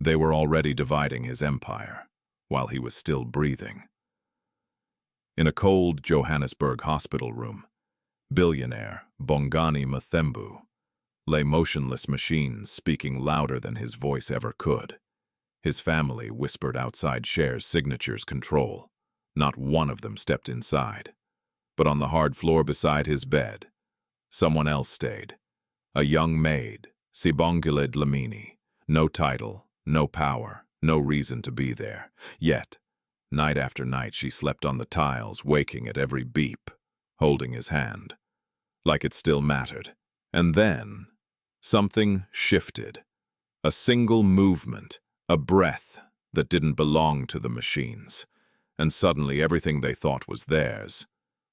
They were already dividing his empire, while he was still breathing. In a cold Johannesburg hospital room, Billionaire Bongani Mthembu lay motionless, machines speaking louder than his voice ever could. His family whispered outside Cher's signatures control. Not one of them stepped inside. But on the hard floor beside his bed, someone else stayed. A young maid, Sibongile. No title, no power, no reason to be there. Yet, night after night she slept on the tiles, waking at every beep, holding his hand, like it still mattered. And then, something shifted. A single movement, a breath that didn't belong to the machines. And suddenly everything they thought was theirs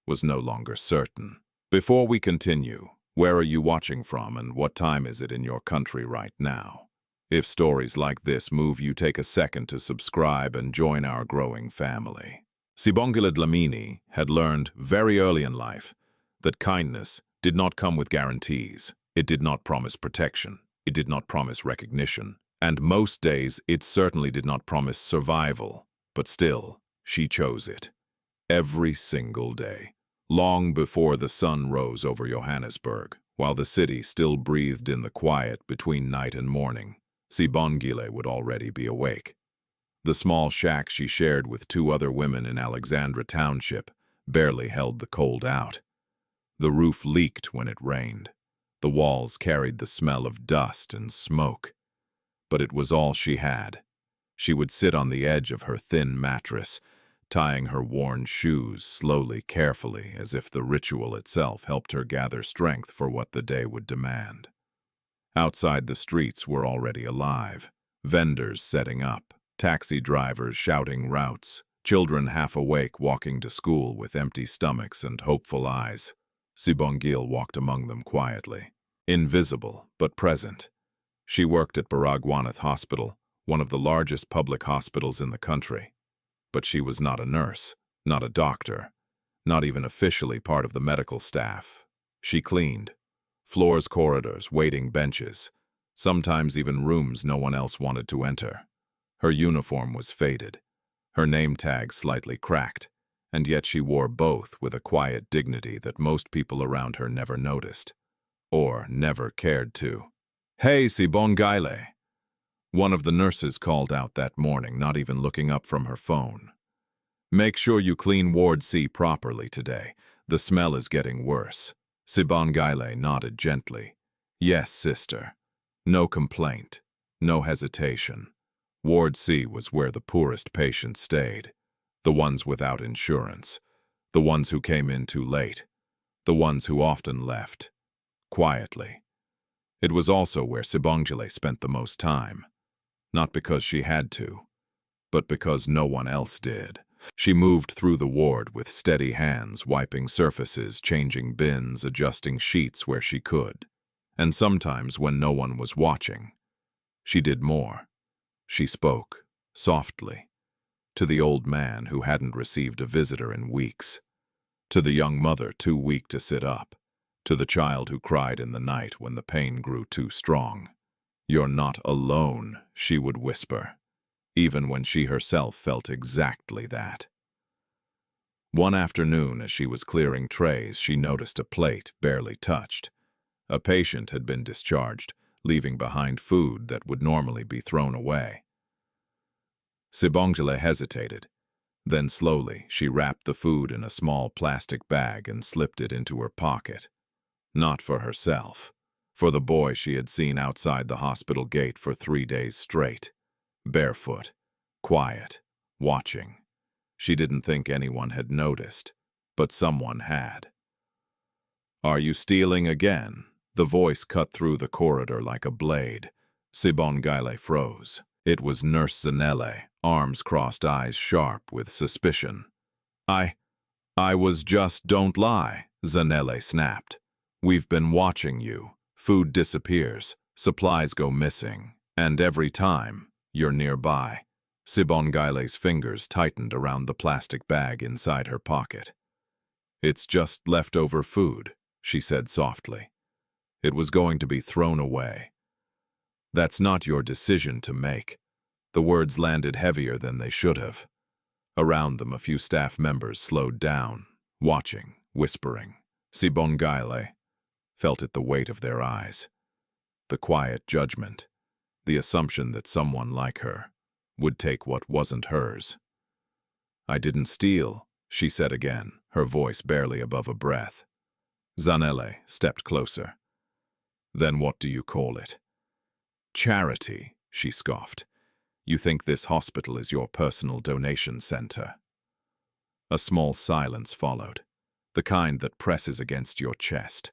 was no longer certain. Before we continue, where are you watching from and what time is it in your country right now? If stories like this move you, take a second to subscribe and join our growing family. Sibongile had learned very early in life that kindness did not come with guarantees. It did not promise protection. It did not promise recognition. And most days, it certainly did not promise survival. But still, she chose it. Every single day. Long before the sun rose over Johannesburg, while the city still breathed in the quiet between night and morning, Sibongile would already be awake. The small shack she shared with 2 other women in Alexandra Township barely held the cold out. The roof leaked when it rained. The walls carried the smell of dust and smoke. But it was all she had. She would sit on the edge of her thin mattress, tying her worn shoes slowly, carefully, as if the ritual itself helped her gather strength for what the day would demand. Outside, the streets were already alive. Vendors setting up, taxi drivers shouting routes, children half awake walking to school with empty stomachs and hopeful eyes. Sibongile walked among them quietly, invisible but present. She worked at Baragwanath Hospital, one of the largest public hospitals in the country. But she was not a nurse, not a doctor, not even officially part of the medical staff. She cleaned. Floors, corridors, waiting benches, sometimes even rooms no one else wanted to enter. Her uniform was faded, her name tag slightly cracked, and yet she wore both with a quiet dignity that most people around her never noticed, or never cared to. "Hey, Sibongile!" One of the nurses called out that morning, not even looking up from her phone. "Make sure you clean Ward C properly today. The smell is getting worse." Sibongile nodded gently. "Yes, sister." No complaint, no hesitation. Ward C was where the poorest patients stayed, the ones without insurance, the ones who came in too late, the ones who often left, quietly. It was also where Sibongile spent the most time. Not because she had to, but because no one else did. She moved through the ward with steady hands, wiping surfaces, changing bins, adjusting sheets where she could. And sometimes, when no one was watching, she did more. She spoke, softly, to the old man who hadn't received a visitor in weeks, to the young mother too weak to sit up, to the child who cried in the night when the pain grew too strong. "You're not alone," she would whisper, even when she herself felt exactly that. One afternoon, as she was clearing trays, she noticed a plate barely touched. A patient had been discharged, leaving behind food that would normally be thrown away. Sibongile hesitated. Then slowly, she wrapped the food in a small plastic bag and slipped it into her pocket. Not for herself. For the boy she had seen outside the hospital gate for 3 days straight. Barefoot, quiet, watching. She didn't think anyone had noticed, but someone had. "Are you stealing again?" The voice cut through the corridor like a blade. Sibongile froze. It was Nurse Zanele, arms crossed, eyes sharp with suspicion. I was just..." "Don't lie," Zanele snapped. "We've been watching you. Food disappears, supplies go missing, and every time, you're nearby." Sibongile's fingers tightened around the plastic bag inside her pocket. "It's just leftover food," she said softly. "It was going to be thrown away." "That's not your decision to make." The words landed heavier than they should have. Around them, a few staff members slowed down, watching, whispering. Sibongile felt it the weight of their eyes. The quiet judgment, the assumption that someone like her would take what wasn't hers. "I didn't steal," she said again, her voice barely above a breath. Zanele stepped closer. "Then what do you call it?" "Charity," she scoffed. "You think this hospital is your personal donation center?" A small silence followed, the kind that presses against your chest.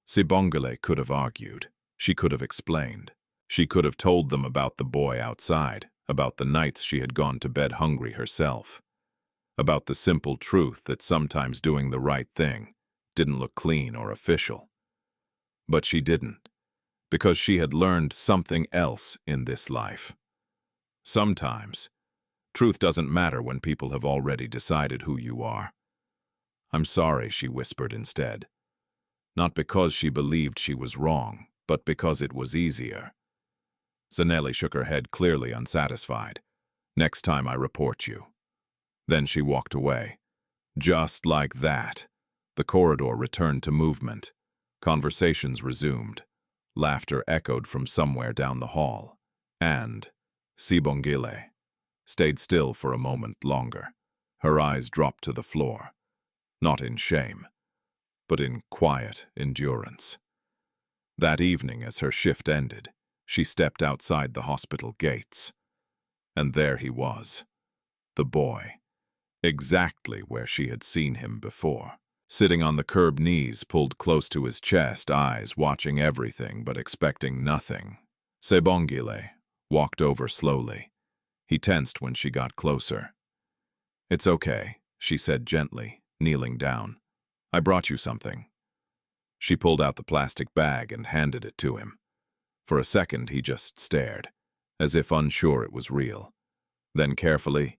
Sibongile could have argued. She could have explained. She could have told them about the boy outside, about the nights she had gone to bed hungry herself, about the simple truth that sometimes doing the right thing didn't look clean or official. But she didn't, because she had learned something else in this life. Sometimes, truth doesn't matter when people have already decided who you are. "I'm sorry," she whispered instead. Not because she believed she was wrong, but because it was easier. Zanelli shook her head, clearly unsatisfied. "Next time I report you." Then she walked away. Just like that, the corridor returned to movement. Conversations resumed. Laughter echoed from somewhere down the hall. And Sibongile stayed still for a moment longer. Her eyes dropped to the floor, not in shame, but in quiet endurance. That evening, as her shift ended, she stepped outside the hospital gates. And there he was, the boy, exactly where she had seen him before. Sitting on the curb, knees pulled close to his chest, eyes watching everything but expecting nothing. Sibongile walked over slowly. He tensed when she got closer. "It's okay," she said gently, kneeling down. "I brought you something." She pulled out the plastic bag and handed it to him. For a second, he just stared, as if unsure it was real. Then carefully,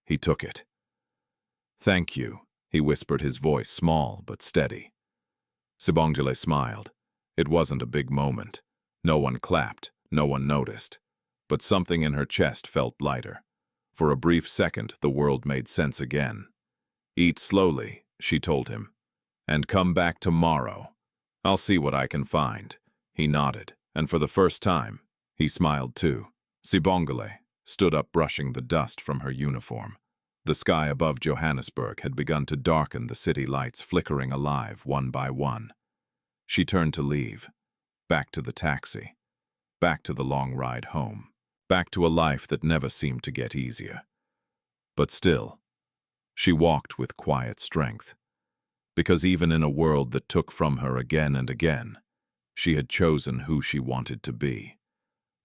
he took it. "Thank you," he whispered, his voice small but steady. Sibongile smiled. It wasn't a big moment. No one clapped, no one noticed. But something in her chest felt lighter. For a brief second, the world made sense again. "Eat slowly," she told him, "and come back tomorrow. I'll see what I can find." He nodded, and for the first time, he smiled too. Sibongile stood up, brushing the dust from her uniform. The sky above Johannesburg had begun to darken, the city lights flickering alive one by one. She turned to leave, back to the taxi, back to the long ride home, back to a life that never seemed to get easier. But still, she walked with quiet strength, because even in a world that took from her again and again, she had chosen who she wanted to be.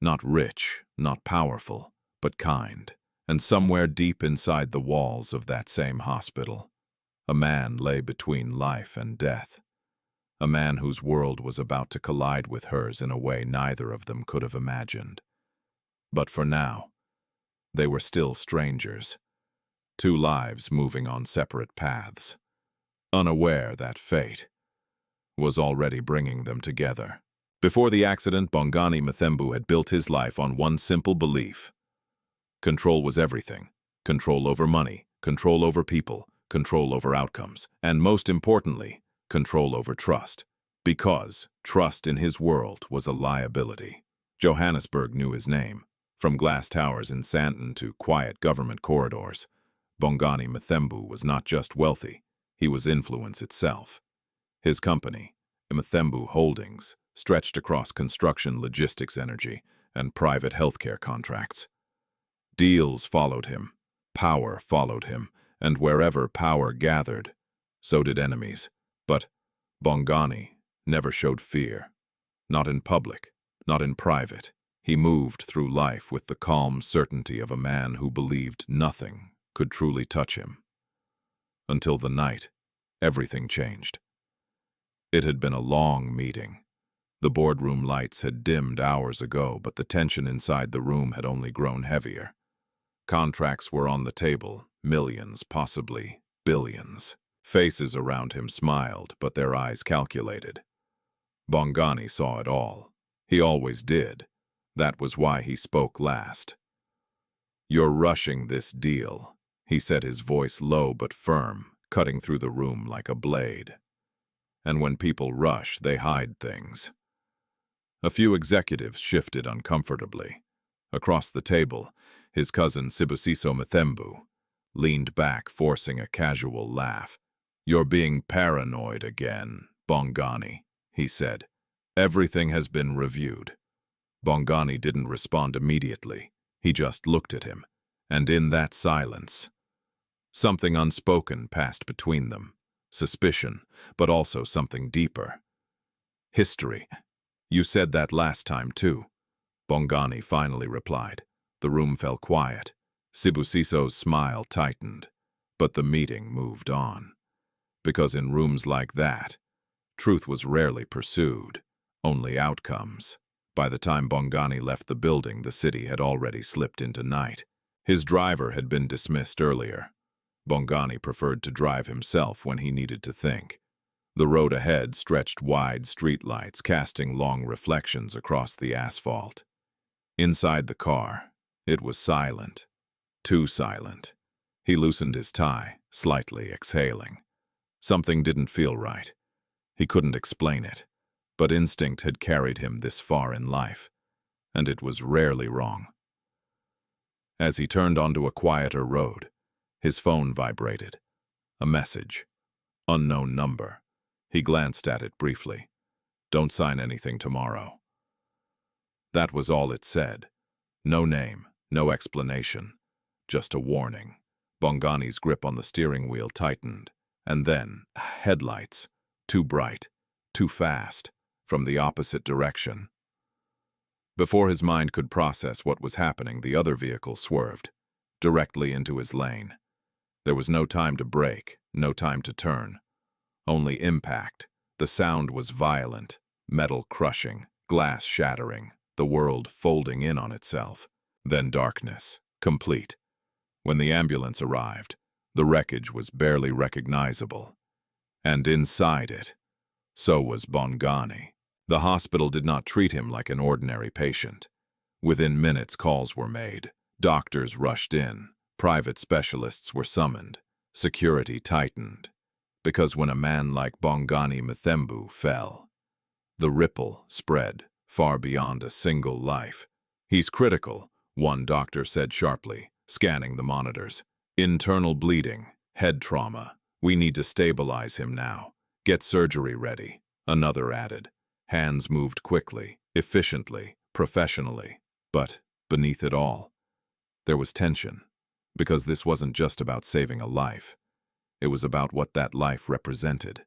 Not rich, not powerful, but kind. And somewhere deep inside the walls of that same hospital, a man lay between life and death. A man whose world was about to collide with hers in a way neither of them could have imagined. But for now, they were still strangers. Two lives moving on separate paths, unaware that fate was already bringing them together. Before the accident, Bongani Mthembu had built his life on one simple belief. Control was everything. Control over money, control over people, control over outcomes, and most importantly, control over trust. Because trust in his world was a liability. Johannesburg knew his name. From glass towers in Sandton to quiet government corridors, Bongani Mthembu was not just wealthy, he was influence itself. His company, Mthembu Holdings, stretched across construction, logistics, energy, and private healthcare contracts. Deals followed him, power followed him, and wherever power gathered, so did enemies. But Bongani never showed fear. Not in public, not in private. He moved through life with the calm certainty of a man who believed nothing could truly touch him. Until the night, everything changed. It had been a long meeting. The boardroom lights had dimmed hours ago, but the tension inside the room had only grown heavier. Contracts were on the table, millions, possibly billions. Faces around him smiled, but their eyes calculated. Bongani saw it all. He always did. That was why he spoke last. "You're rushing this deal," he said, his voice low but firm, cutting through the room like a blade. "And when people rush, they hide things." A few executives shifted uncomfortably. Across the table, his cousin Sibongile Mthembu leaned back, forcing a casual laugh. "You're being paranoid again, Bongani," he said. "Everything has been reviewed." Bongani didn't respond immediately. He just looked at him, and in that silence, something unspoken passed between them. Suspicion, but also something deeper. "History. You said that last time, too," Bongani finally replied. The room fell quiet. Sibusiso's smile tightened, but the meeting moved on. Because in rooms like that, truth was rarely pursued, only outcomes. By the time Bongani left the building, the city had already slipped into night. His driver had been dismissed earlier. Bongani preferred to drive himself when he needed to think. The road ahead stretched wide streetlights, casting long reflections across the asphalt. Inside the car, it was silent. Too silent. He loosened his tie, slightly exhaling. Something didn't feel right. He couldn't explain it, but instinct had carried him this far in life, and it was rarely wrong. As he turned onto a quieter road, his phone vibrated. A message. Unknown number. He glanced at it briefly. "Don't sign anything tomorrow." That was all it said. No name, no explanation. Just a warning. Bongani's grip on the steering wheel tightened. And then, headlights. Too bright. Too fast. From the opposite direction. Before his mind could process what was happening, the other vehicle swerved. Directly into his lane. There was no time to brake, no time to turn. Only impact. The sound was violent. Metal crushing. Glass shattering. The world folding in on itself. Then darkness. Complete. When the ambulance arrived, the wreckage was barely recognizable. And inside it, so was Bongani. The hospital did not treat him like an ordinary patient. Within minutes, calls were made. Doctors rushed in. Private specialists were summoned. Security tightened. Because when a man like Bongani Mthembu fell, the ripple spread far beyond a single life. "He's critical," one doctor said sharply, scanning the monitors. "Internal bleeding, head trauma. We need to stabilize him now. Get surgery ready," another added. Hands moved quickly, efficiently, professionally. But beneath it all, there was tension. Because this wasn't just about saving a life. It was about what that life represented.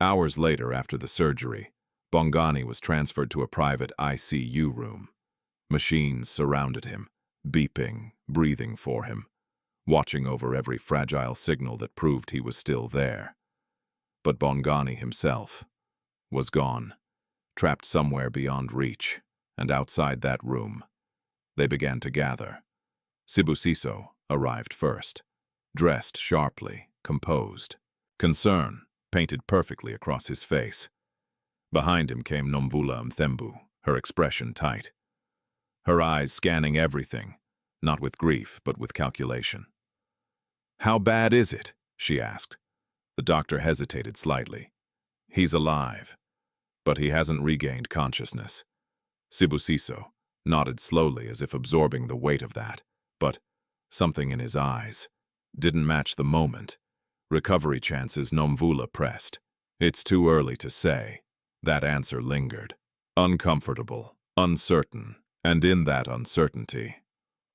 Hours later, after the surgery, Bongani was transferred to a private ICU room. Machines surrounded him, beeping, breathing for him, watching over every fragile signal that proved he was still there. But Bongani himself was gone, trapped somewhere beyond reach, and outside that room, they began to gather. Sibongile arrived first, dressed sharply, composed. Concern painted perfectly across his face. Behind him came Bongani Mthembu, her expression tight. Her eyes scanning everything, not with grief, but with calculation. "How bad is it?" she asked. The doctor hesitated slightly. "He's alive, but he hasn't regained consciousness." Sibongile nodded slowly as if absorbing the weight of that, but something in his eyes didn't match the moment. Recovery chances, Nomvula pressed. "It's too early to say." That answer lingered. Uncomfortable, uncertain, and in that uncertainty,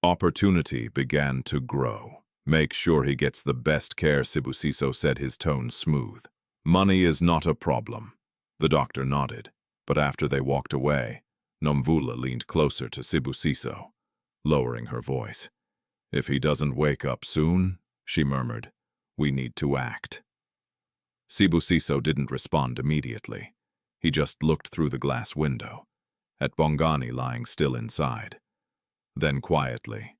opportunity began to grow. "Make sure he gets the best care," Sibongile said, his tone smooth. "Money is not a problem." The doctor nodded, but after they walked away, Nomvula leaned closer to Sibongile, lowering her voice. "If he doesn't wake up soon," she murmured, "we need to act." Sibongile didn't respond immediately. He just looked through the glass window, at Bongani lying still inside. Then quietly,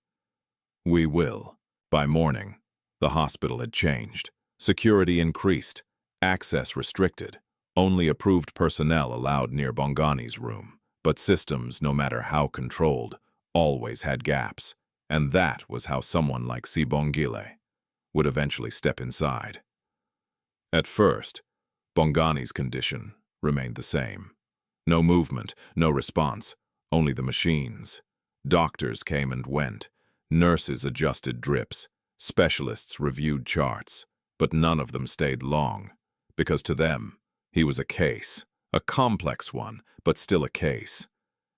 "We will." By morning, the hospital had changed. Security increased, access restricted. Only approved personnel allowed near Bongani's room. But systems, no matter how controlled, always had gaps. And that was how someone like Sibongile would eventually step inside. At first, Bongani's condition remained the same. No movement, no response, only the machines. Doctors came and went, nurses adjusted drips, specialists reviewed charts, but none of them stayed long, because to them, he was a case, a complex one, but still a case.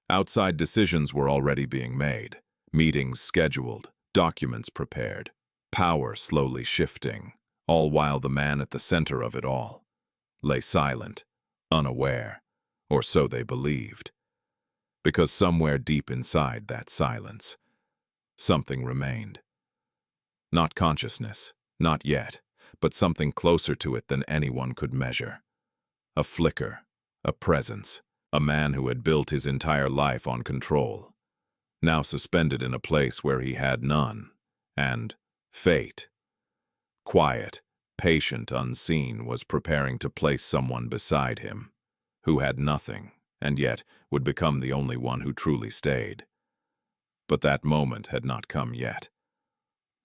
Outside decisions were already being made, meetings scheduled, documents prepared, power slowly shifting, all while the man at the center of it all lay silent, unaware, or so they believed. Because somewhere deep inside that silence, something remained. Not consciousness, not yet, but something closer to it than anyone could measure. A flicker, a presence, a man who had built his entire life on control, now suspended in a place where he had none, and fate, quiet, patient, unseen, was preparing to place someone beside him, who had nothing, and yet would become the only one who truly stayed. But that moment had not come yet.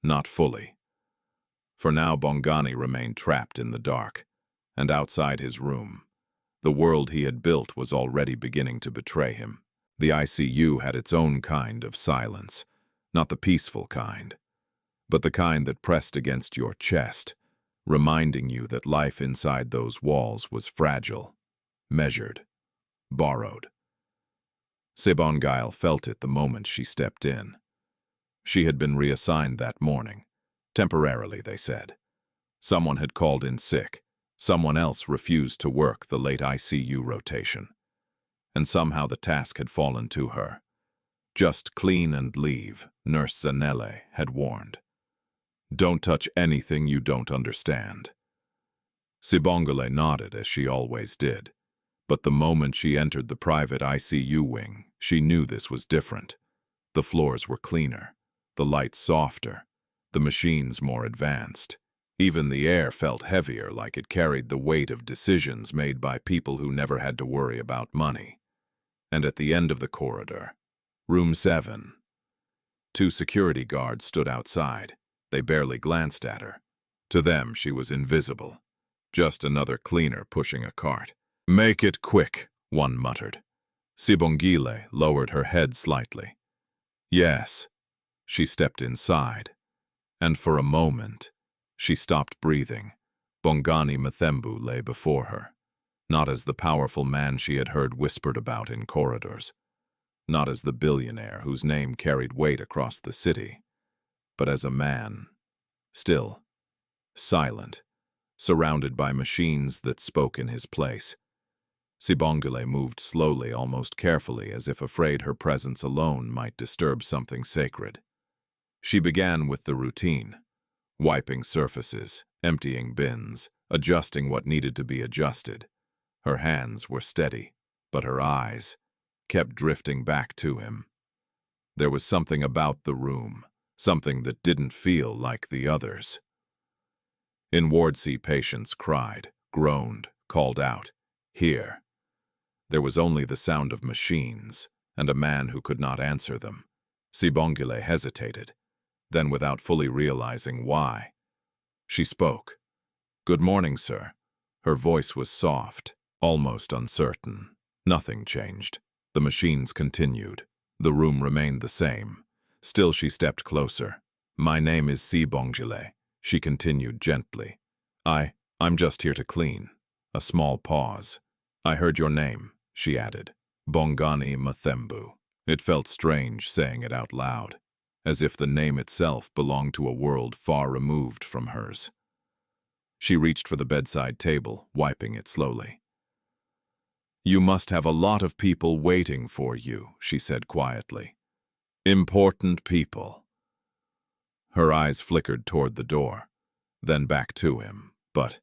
Not fully. For now Bongani remained trapped in the dark, and outside his room, the world he had built was already beginning to betray him. The ICU had its own kind of silence, not the peaceful kind, but the kind that pressed against your chest, reminding you that life inside those walls was fragile, measured, borrowed. Sibongile felt it the moment she stepped in. She had been reassigned that morning. Temporarily, they said. Someone had called in sick. Someone else refused to work the late ICU rotation. And somehow the task had fallen to her. Just clean and leave, Nurse Zanelle had warned. Don't touch anything you don't understand. Sibongile nodded as she always did. But the moment she entered the private ICU wing, she knew this was different. The floors were cleaner, the lights softer, the machines more advanced. Even the air felt heavier, like it carried the weight of decisions made by people who never had to worry about money. And at the end of the corridor, room 7, 2 security guards stood outside. They barely glanced at her. To them, she was invisible. Just another cleaner pushing a cart. Make it quick, one muttered. Sibongile lowered her head slightly. Yes. She stepped inside. And for a moment, she stopped breathing. Bongani Mthembu lay before her. Not as the powerful man she had heard whispered about in corridors. Not as the billionaire whose name carried weight across the city. But as a man, still, silent, surrounded by machines that spoke in his place. Sibongile moved slowly, almost carefully, as if afraid her presence alone might disturb something sacred. She began with the routine, wiping surfaces, emptying bins, adjusting what needed to be adjusted. Her hands were steady, but her eyes kept drifting back to him. There was something about the room, something that didn't feel like the others. In Ward C, patients cried, groaned, called out, "Here." There was only the sound of machines, and a man who could not answer them. Sibongile hesitated. Then, without fully realizing why, she spoke. "Good morning, sir." Her voice was soft, almost uncertain. Nothing changed. The machines continued. The room remained the same. Still she stepped closer. "My name is Sibongile," she continued gently. I'm just here to clean." A small pause. "I heard your name," she added. "Bongani Mthembu." It felt strange saying it out loud, as if the name itself belonged to a world far removed from hers. She reached for the bedside table, wiping it slowly. "You must have a lot of people waiting for you," she said quietly. "Important people." Her eyes flickered toward the door, then back to him, but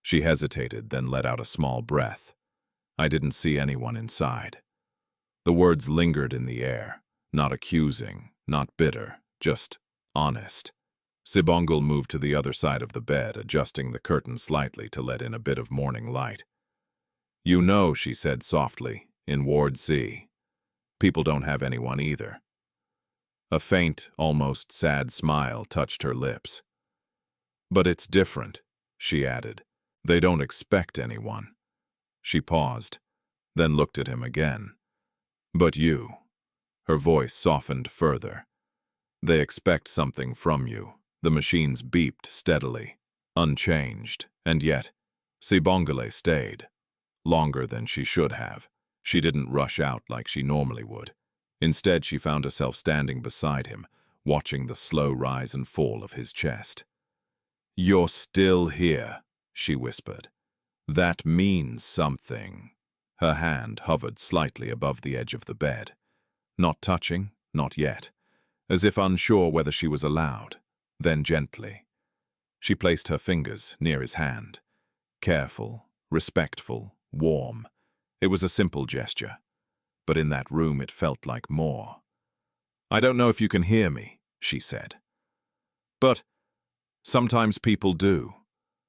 she hesitated, then let out a small breath. "I didn't see anyone inside." The words lingered in the air, not accusing, not bitter, just honest. Sibongile moved to the other side of the bed, adjusting the curtain slightly to let in a bit of morning light. "You know," she said softly, "in Ward C, people don't have anyone either." A faint, almost sad smile touched her lips. "But it's different," she added. "They don't expect anyone." She paused, then looked at him again. "But you." Her voice softened further. "They expect something from you." The machines beeped steadily, unchanged, and yet Sibongile stayed. Longer than she should have. She didn't rush out like she normally would. Instead, she found herself standing beside him, watching the slow rise and fall of his chest. "You're still here," she whispered. "That means something." Her hand hovered slightly above the edge of the bed. Not touching, not yet, as if unsure whether she was allowed. Then gently, she placed her fingers near his hand. Careful, respectful, warm. It was a simple gesture, but in that room it felt like more. "I don't know if you can hear me," she said. "But sometimes people do."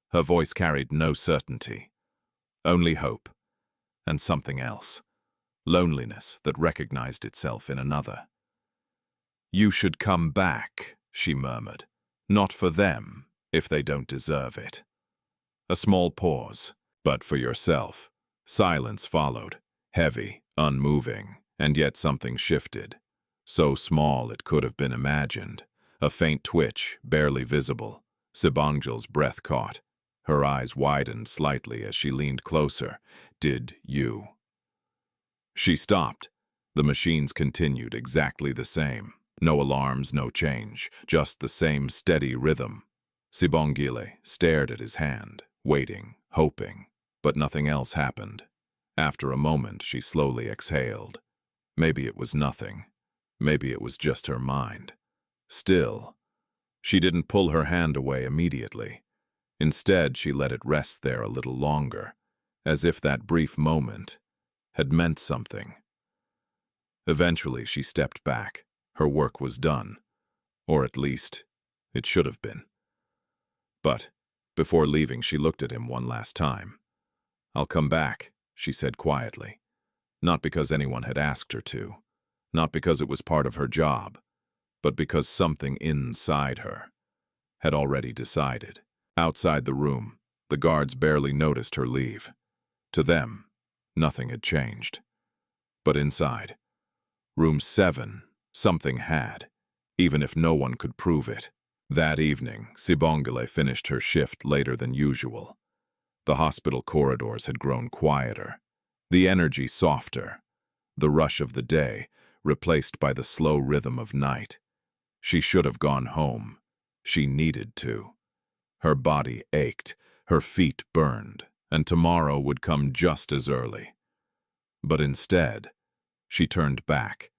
Her voice carried no certainty, only hope, and something else. Loneliness that recognized itself in another. "You should come back," she murmured. "Not for them, if they don't deserve it." A small pause, but for yourself. Silence followed, heavy, unmoving, and yet something shifted. So small it could have been imagined. A faint twitch, barely visible. Sibongile's breath caught. Her eyes widened slightly as she leaned closer. "Did you?" She stopped. The machines continued exactly the same. No alarms, no change, just the same steady rhythm. Sibongile stared at his hand, waiting, hoping, but nothing else happened. After a moment, she slowly exhaled. Maybe it was nothing. Maybe it was just her mind. Still, she didn't pull her hand away immediately. Instead, she let it rest there a little longer, as if that brief moment had meant something. Eventually, she stepped back. Her work was done. Or at least, it should have been. But before leaving, she looked at him one last time. "I'll come back," she said quietly. Not because anyone had asked her to. Not because it was part of her job. But because something inside her had already decided. Outside the room, the guards barely noticed her leave. To them, nothing had changed. But inside, room 7, something had, even if no one could prove it. That evening, Sibongile finished her shift later than usual. The hospital corridors had grown quieter, the energy softer, the rush of the day replaced by the slow rhythm of night. She should have gone home. She needed to. Her body ached, her feet burned, and tomorrow would come just as early. But instead, she turned back,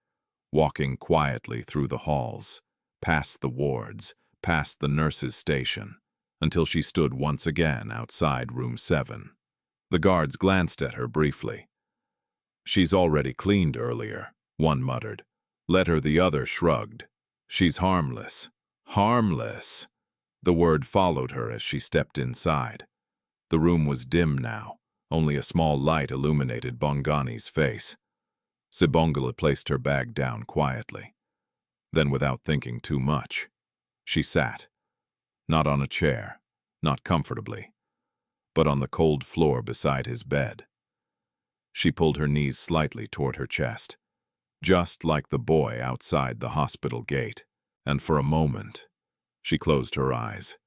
walking quietly through the halls, past the wards, past the nurses' station, until she stood once again outside room 7. The guards glanced at her briefly. "She's already cleaned earlier," one muttered. "Let her," the other shrugged. "She's harmless." Harmless! The word followed her as she stepped inside. The room was dim now. Only a small light illuminated Bongani's face. Sibongile placed her bag down quietly. Then, without thinking too much, she sat. Not on a chair, not comfortably, but on the cold floor beside his bed. She pulled her knees slightly toward her chest, just like the boy outside the hospital gate, and for a moment, she closed her eyes.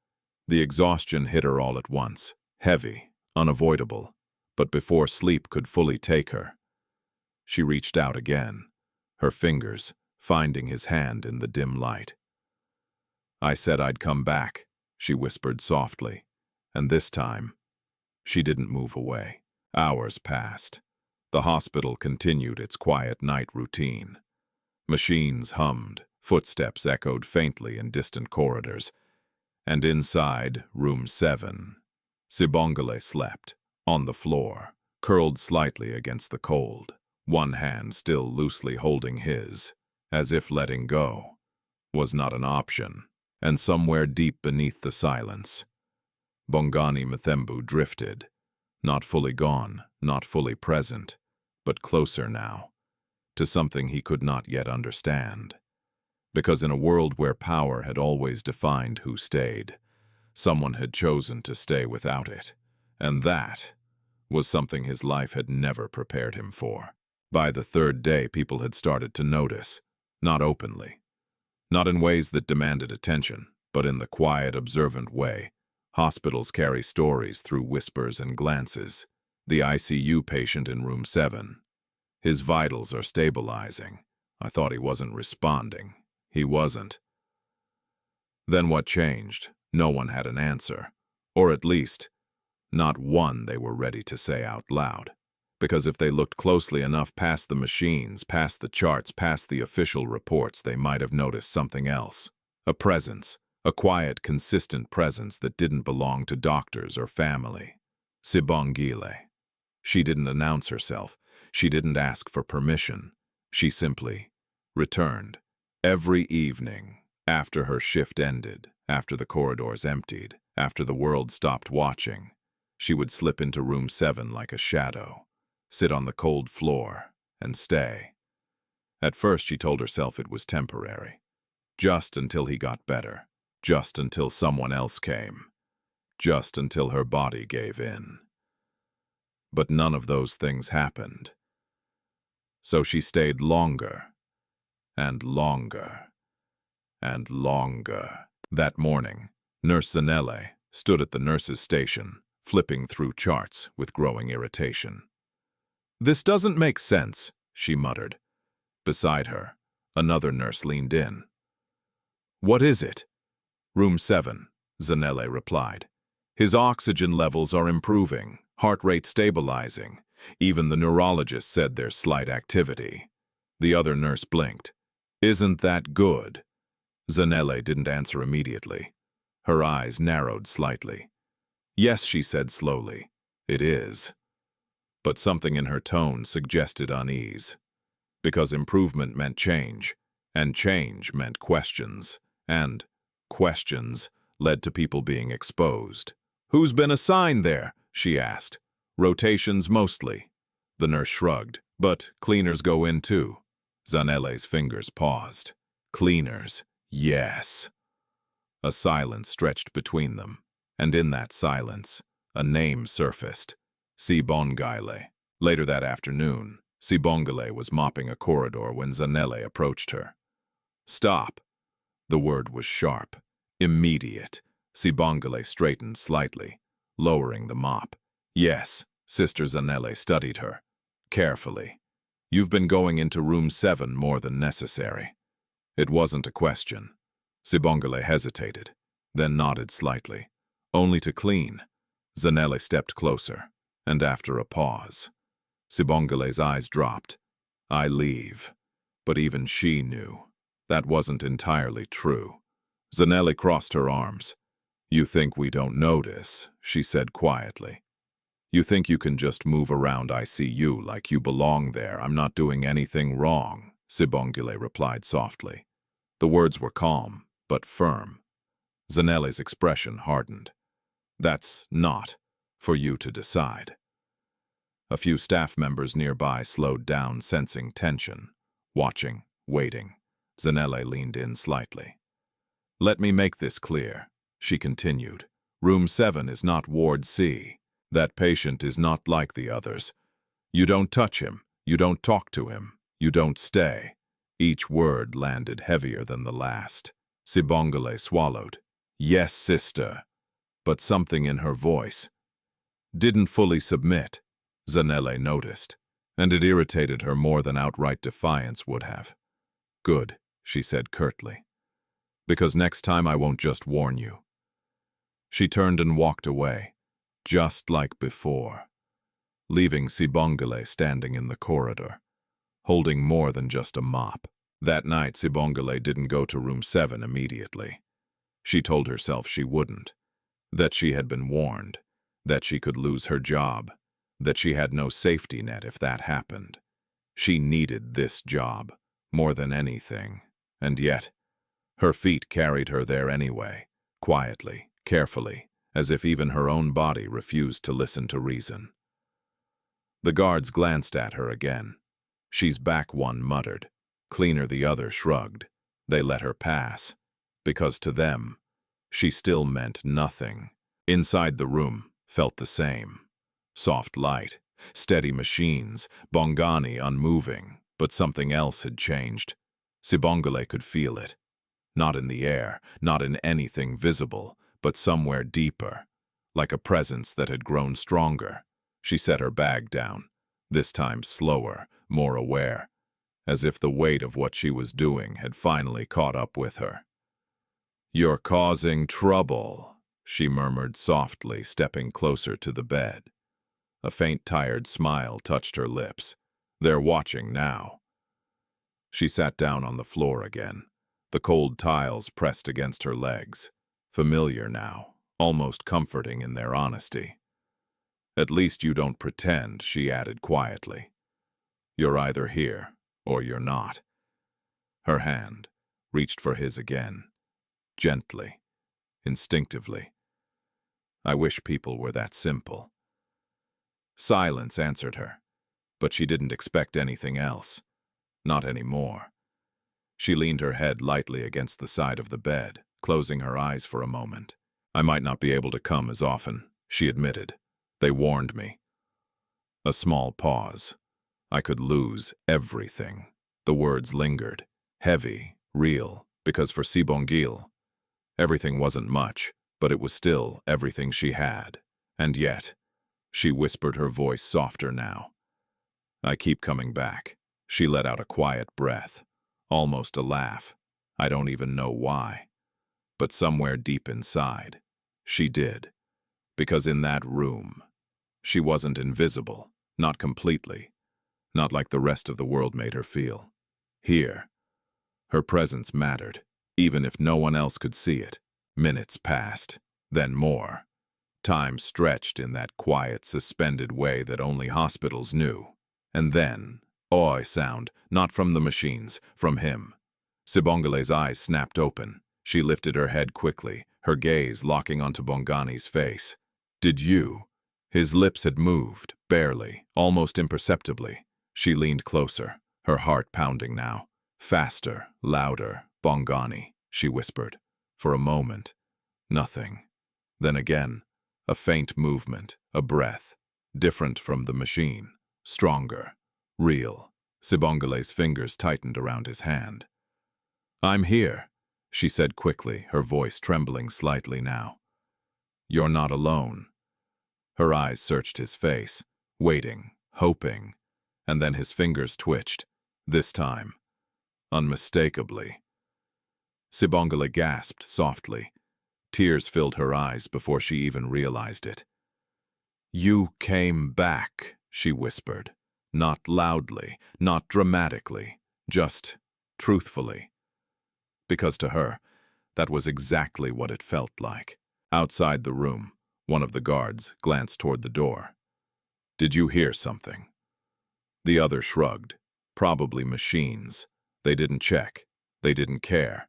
The exhaustion hit her all at once, heavy, unavoidable, but before sleep could fully take her, she reached out again, her fingers finding his hand in the dim light. "I said I'd come back," she whispered softly, and this time, she didn't move away. Hours passed. The hospital continued its quiet night routine. Machines hummed, footsteps echoed faintly in distant corridors, and inside room 7, Sibongile slept, on the floor, curled slightly against the cold, one hand still loosely holding his, as if letting go was not an option. And somewhere deep beneath the silence, Bongani Mthembu drifted, not fully gone, not fully present, but closer now, to something he could not yet understand. Because in a world where power had always defined who stayed, someone had chosen to stay without it. And that was something his life had never prepared him for. By the third day, people had started to notice, not openly, not in ways that demanded attention, but in the quiet, observant way hospitals carry stories through whispers and glances. The ICU patient in room 7. His vitals are stabilizing. I thought he wasn't responding. He wasn't. Then what changed? No one had an answer. Or at least, not one they were ready to say out loud. Because if they looked closely enough past the machines, past the charts, past the official reports, they might have noticed something else. A presence. A quiet, consistent presence that didn't belong to doctors or family. Sibongile. She didn't announce herself. She didn't ask for permission. She simply returned. Every evening, after her shift ended, after the corridors emptied, after the world stopped watching, she would slip into room 7 like a shadow, sit on the cold floor, and stay. At first she told herself it was temporary. Just until he got better. Just until someone else came. Just until her body gave in. But none of those things happened. So she stayed longer, and longer, and longer. That morning, Nurse Zanelle stood at the nurse's station, flipping through charts with growing irritation. "This doesn't make sense," she muttered. Beside her, another nurse leaned in. "What is it?" "Room 7, Zanelle replied. "His oxygen levels are improving, heart rate stabilizing. Even the neurologist said there's slight activity." The other nurse blinked. "Isn't that good?" Zanelle didn't answer immediately. Her eyes narrowed slightly. "Yes," she said slowly, "it is." But something in her tone suggested unease. Because improvement meant change, and change meant questions, and questions led to people being exposed. "Who's been assigned there?" she asked. "Rotations mostly." The nurse shrugged. "But cleaners go in too." Zanelle's fingers paused. "Cleaners, yes." A silence stretched between them, and in that silence, a name surfaced. Sibongile. Later that afternoon, Sibongile was mopping a corridor when Zanelle approached her. "Stop." The word was sharp, immediate. Sibongile straightened slightly, lowering the mop. "Yes," Sister Zanelle studied her. "Carefully. You've been going into room 7 more than necessary." It wasn't a question. Sibongile hesitated, then nodded slightly. "Only to clean." Zanelle stepped closer, and after a pause, Sibongile's eyes dropped. "I leave." But even she knew that wasn't entirely true. Zanelle crossed her arms. "You think we don't notice," she said quietly. "You think you can just move around ICU like you belong there. I'm not doing anything wrong," Sibongile replied softly. The words were calm, but firm. Zanelle's expression hardened. "That's not for you to decide." A few staff members nearby slowed down, sensing tension. Watching, waiting. Zanelle leaned in slightly. "Let me make this clear," she continued. "Room 7 is not Ward C. That patient is not like the others. You don't touch him. You don't talk to him. You don't stay." Each word landed heavier than the last. Sibongile swallowed. "Yes, sister." But something in her voice didn't fully submit, Zanelle noticed, and it irritated her more than outright defiance would have. "Good," she said curtly. "Because next time I won't just warn you." She turned and walked away, just like before, leaving Sibongile standing in the corridor, holding more than just a mop. That night, Sibongile didn't go to room 7 immediately. She told herself she wouldn't, that she had been warned, that she could lose her job, that she had no safety net if that happened. She needed this job more than anything, and yet her feet carried her there anyway, quietly, carefully, as if even her own body refused to listen to reason. The guards glanced at her again. "She's back," one muttered. "Cleaner," the other shrugged. They let her pass, because to them, she still meant nothing. Inside the room felt the same. Soft light, steady machines, Bongani unmoving, but something else had changed. Sibongile could feel it. Not in the air, not in anything visible, but somewhere deeper, like a presence that had grown stronger. She set her bag down, this time slower, more aware, as if the weight of what she was doing had finally caught up with her. "You're causing trouble," she murmured softly, stepping closer to the bed. A faint, tired smile touched her lips. They're watching now. She sat down on the floor again, the cold tiles pressed against her legs. Familiar now, almost comforting in their honesty. "At least you don't pretend," she added quietly. "You're either here, or you're not." Her hand reached for his again, gently, instinctively. "I wish people were that simple." Silence answered her, but she didn't expect anything else. Not anymore. She leaned her head lightly against the side of the bed, closing her eyes for a moment. "I might not be able to come as often," she admitted. "They warned me." A small pause. "I could lose everything." The words lingered, heavy, real, because for Sibongile, everything wasn't much, but it was still everything she had. And yet, she whispered, her voice softer now. "I keep coming back." She let out a quiet breath, almost a laugh. I don't even know why. But somewhere deep inside, she did. Because in that room, she wasn't invisible, not completely, not like the rest of the world made her feel. Here, her presence mattered, even if no one else could see it. Minutes passed, then more. Time stretched in that quiet, suspended way that only hospitals knew. And then, awe sound, not from the machines, from him. Sibongile's eyes snapped open. She lifted her head quickly, her gaze locking onto Bongani's face. "Did you?" His lips had moved, barely, almost imperceptibly. She leaned closer, her heart pounding now. "Faster, louder, Bongani," she whispered. For a moment, nothing. Then again, a faint movement, a breath, different from the machine, stronger, real. Sibongile's fingers tightened around his hand. "I'm here," she said quickly, her voice trembling slightly now. "You're not alone." Her eyes searched his face, waiting, hoping, and then his fingers twitched, this time, unmistakably. Sibongile gasped softly. Tears filled her eyes before she even realized it. "You came back," she whispered, not loudly, not dramatically, just truthfully. Because to her, that was exactly what it felt like. Outside the room, one of the guards glanced toward the door. "Did you hear something?" The other shrugged. "Probably machines. They didn't check. They didn't care.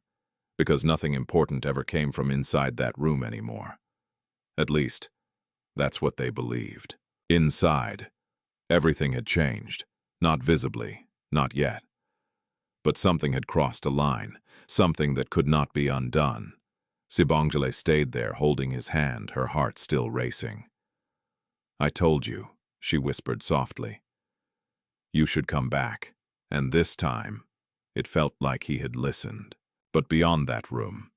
Because nothing important ever came from inside that room anymore. At least, that's what they believed. Inside, everything had changed. Not visibly, not yet. But something had crossed a line, something that could not be undone. Sibongile stayed there, holding his hand, her heart still racing. "I told you," she whispered softly. "You should come back." And this time, it felt like he had listened. But beyond that room,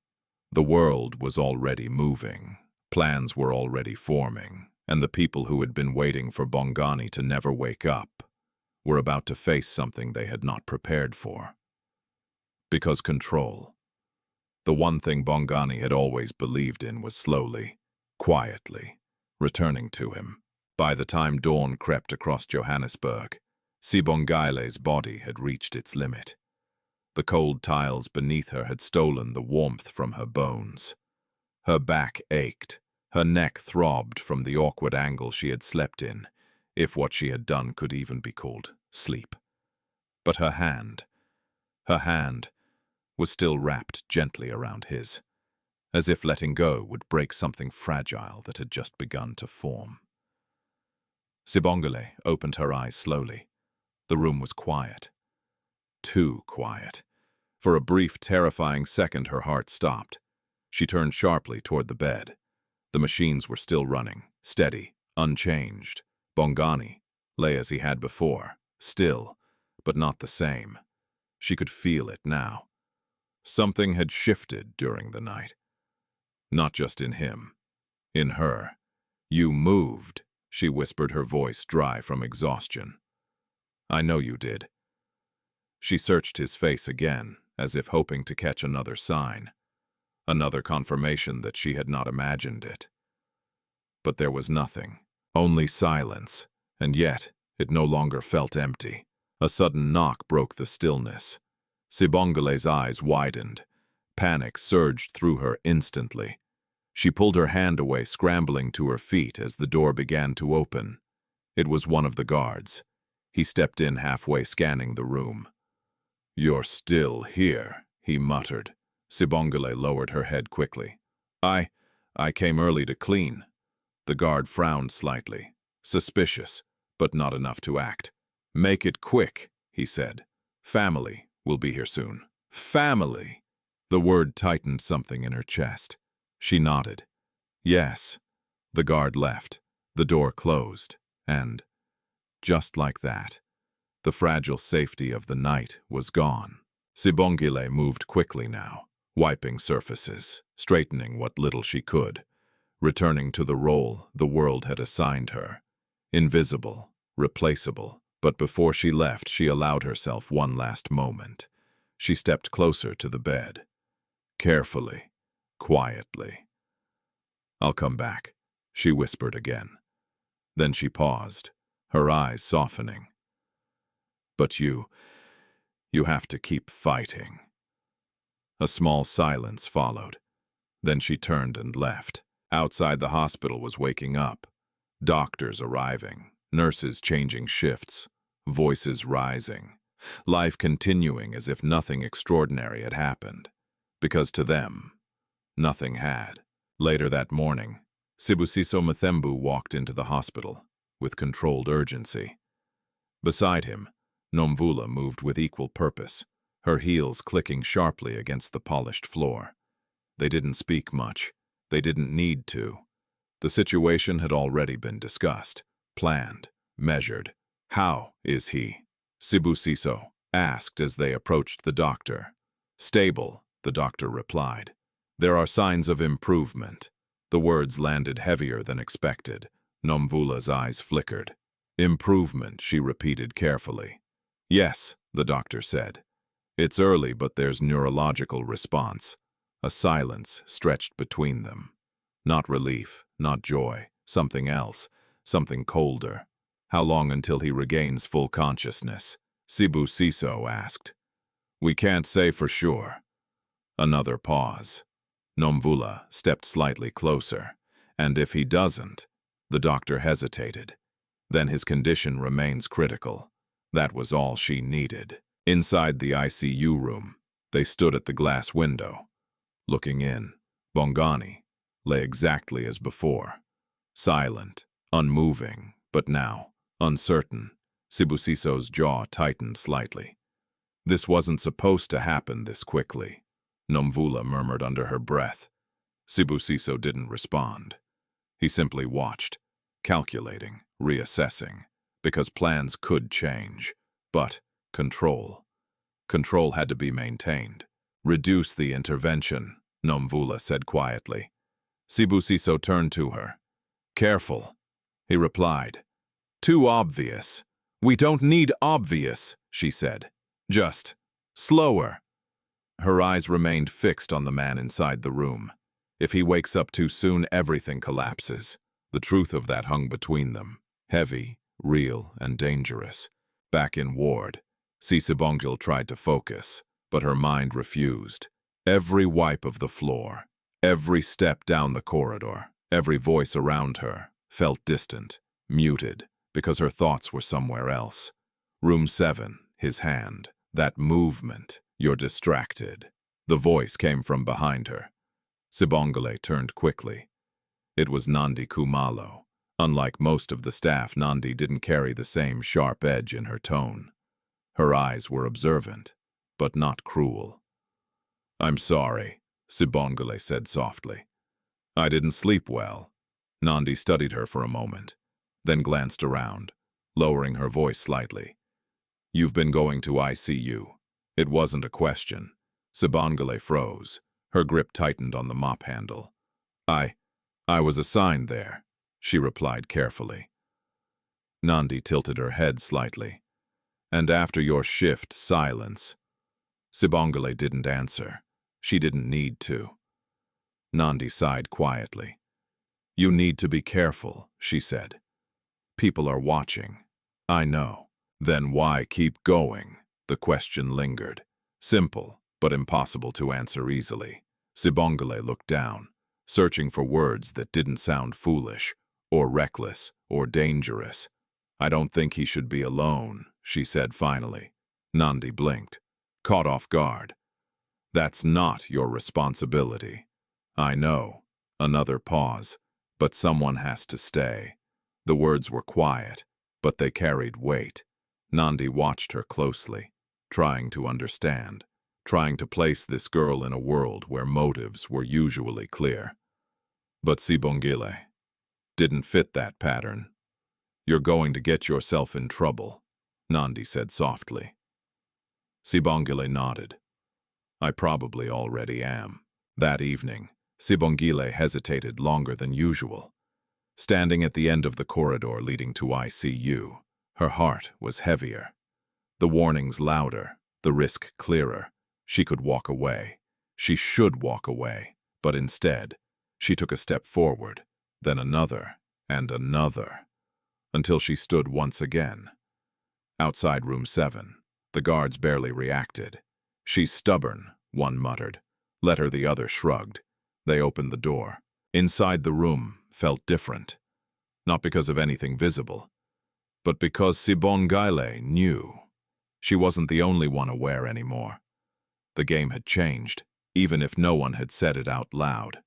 the world was already moving. Plans were already forming, and the people who had been waiting for Bongani to never wake up were about to face something they had not prepared for. Because control, the one thing Bongani had always believed in, was slowly, quietly, returning to him. By the time dawn crept across Johannesburg, Sibongile's body had reached its limit. The cold tiles beneath her had stolen the warmth from her bones. Her back ached, her neck throbbed from the awkward angle she had slept in, if what she had done could even be called sleep. But her hand was still wrapped gently around his, as if letting go would break something fragile that had just begun to form. Sibongile opened her eyes slowly. The room was quiet. Too quiet. For a brief, terrifying second, her heart stopped. She turned sharply toward the bed. The machines were still running, steady, unchanged. Bongani lay as he had before, still, but not the same. She could feel it now. Something had shifted during the night. Not just in him, in her. "You moved," she whispered, her voice dry from exhaustion. "I know you did." She searched his face again, as if hoping to catch another sign, another confirmation that she had not imagined it. But there was nothing, only silence, and yet it no longer felt empty. A sudden knock broke the stillness. Sibongile's eyes widened. Panic surged through her instantly. She pulled her hand away, scrambling to her feet as the door began to open. It was one of the guards. He stepped in halfway, scanning the room. "You're still here," he muttered. Sibongile lowered her head quickly. I came early to clean." The guard frowned slightly, suspicious, but not enough to act. "Make it quick," he said. "Family will be here soon." "Family?" The word tightened something in her chest. She nodded. "Yes." The guard left. The door closed, and, just like that, the fragile safety of the night was gone. Sibongile moved quickly now, wiping surfaces, straightening what little she could, returning to the role the world had assigned her. Invisible, replaceable, but before she left, she allowed herself one last moment. She stepped closer to the bed. Carefully, quietly. "I'll come back," she whispered again. Then she paused, her eyes softening. "But you have to keep fighting." A small silence followed. Then she turned and left. Outside, the hospital was waking up. Doctors arriving, nurses changing shifts, voices rising. Life continuing as if nothing extraordinary had happened. Because to them, nothing had. Later that morning, Sibongile Mthembu walked into the hospital with controlled urgency. Beside him, Nomvula moved with equal purpose, her heels clicking sharply against the polished floor. They didn't speak much. They didn't need to. The situation had already been discussed, planned, measured. "How is he?" Sibongile asked as they approached the doctor. "Stable," the doctor replied. "There are signs of improvement." The words landed heavier than expected. Nomvula's eyes flickered. "Improvement," she repeated carefully. "Yes," the doctor said. "It's early, but there's neurological response." A silence stretched between them. Not relief, not joy, something else, something colder. "How long until he regains full consciousness?" Sibongile asked. "We can't say for sure." Another pause. Nomvula stepped slightly closer. "And if he doesn't?" The doctor hesitated. "Then his condition remains critical." That was all she needed. Inside the ICU room, they stood at the glass window. Looking in, Bongani lay exactly as before. Silent, unmoving, but now uncertain. Sibongile's jaw tightened slightly. "This wasn't supposed to happen this quickly," Nomvula murmured under her breath. Sibongile didn't respond. He simply watched, calculating, reassessing, because plans could change. But control had to be maintained. "Reduce the intervention," Nomvula said quietly. Sibongile turned to her. "Careful," he replied. "Too obvious." "We don't need obvious," she said. "Just slower." Her eyes remained fixed on the man inside the room. If he wakes up too soon, everything collapses. The truth of that hung between them, heavy, real, and dangerous. Back in ward, Sibongile tried to focus, but her mind refused. Every wipe of the floor, every step down the corridor, every voice around her felt distant, muted, because her thoughts were somewhere else. Room 7, his hand, that movement. "You're distracted." The voice came from behind her. Sibongile turned quickly. It was Nandi Kumalo. Unlike most of the staff, Nandi didn't carry the same sharp edge in her tone. Her eyes were observant, but not cruel. I'm sorry, Sibongile said softly. I didn't sleep well. Nandi studied her for a moment, then glanced around, lowering her voice slightly. You've been going to ICU. It wasn't a question. Sibongile froze. Her grip tightened on the mop handle. I was assigned there, she replied carefully. Nandi tilted her head slightly. And after your shift, silence. Sibongile didn't answer. She didn't need to. Nandi sighed quietly. You need to be careful, she said. People are watching. I know. Then why keep going? The question lingered. Simple, but impossible to answer easily. Sibongile looked down, searching for words that didn't sound foolish, or reckless, or dangerous. I don't think he should be alone, she said finally. Nandi blinked, caught off guard. That's not your responsibility. I know. Another pause. But someone has to stay. The words were quiet, but they carried weight. Nandi watched her closely, trying to understand, trying to place this girl in a world where motives were usually clear. But Sibongile didn't fit that pattern. You're going to get yourself in trouble, Nandi said softly. Sibongile nodded. I probably already am. That evening, Sibongile hesitated longer than usual. Standing at the end of the corridor leading to ICU, her heart was heavier. The warnings louder, the risk clearer. She could walk away. She should walk away. But instead, she took a step forward, then another, and another, until she stood once again. Outside room 7, the guards barely reacted. She's stubborn, one muttered. Let her, the other shrugged. They opened the door. Inside the room felt different. Not because of anything visible, but because Sibongile knew. She wasn't the only one aware anymore. The game had changed, even if no one had said it out loud.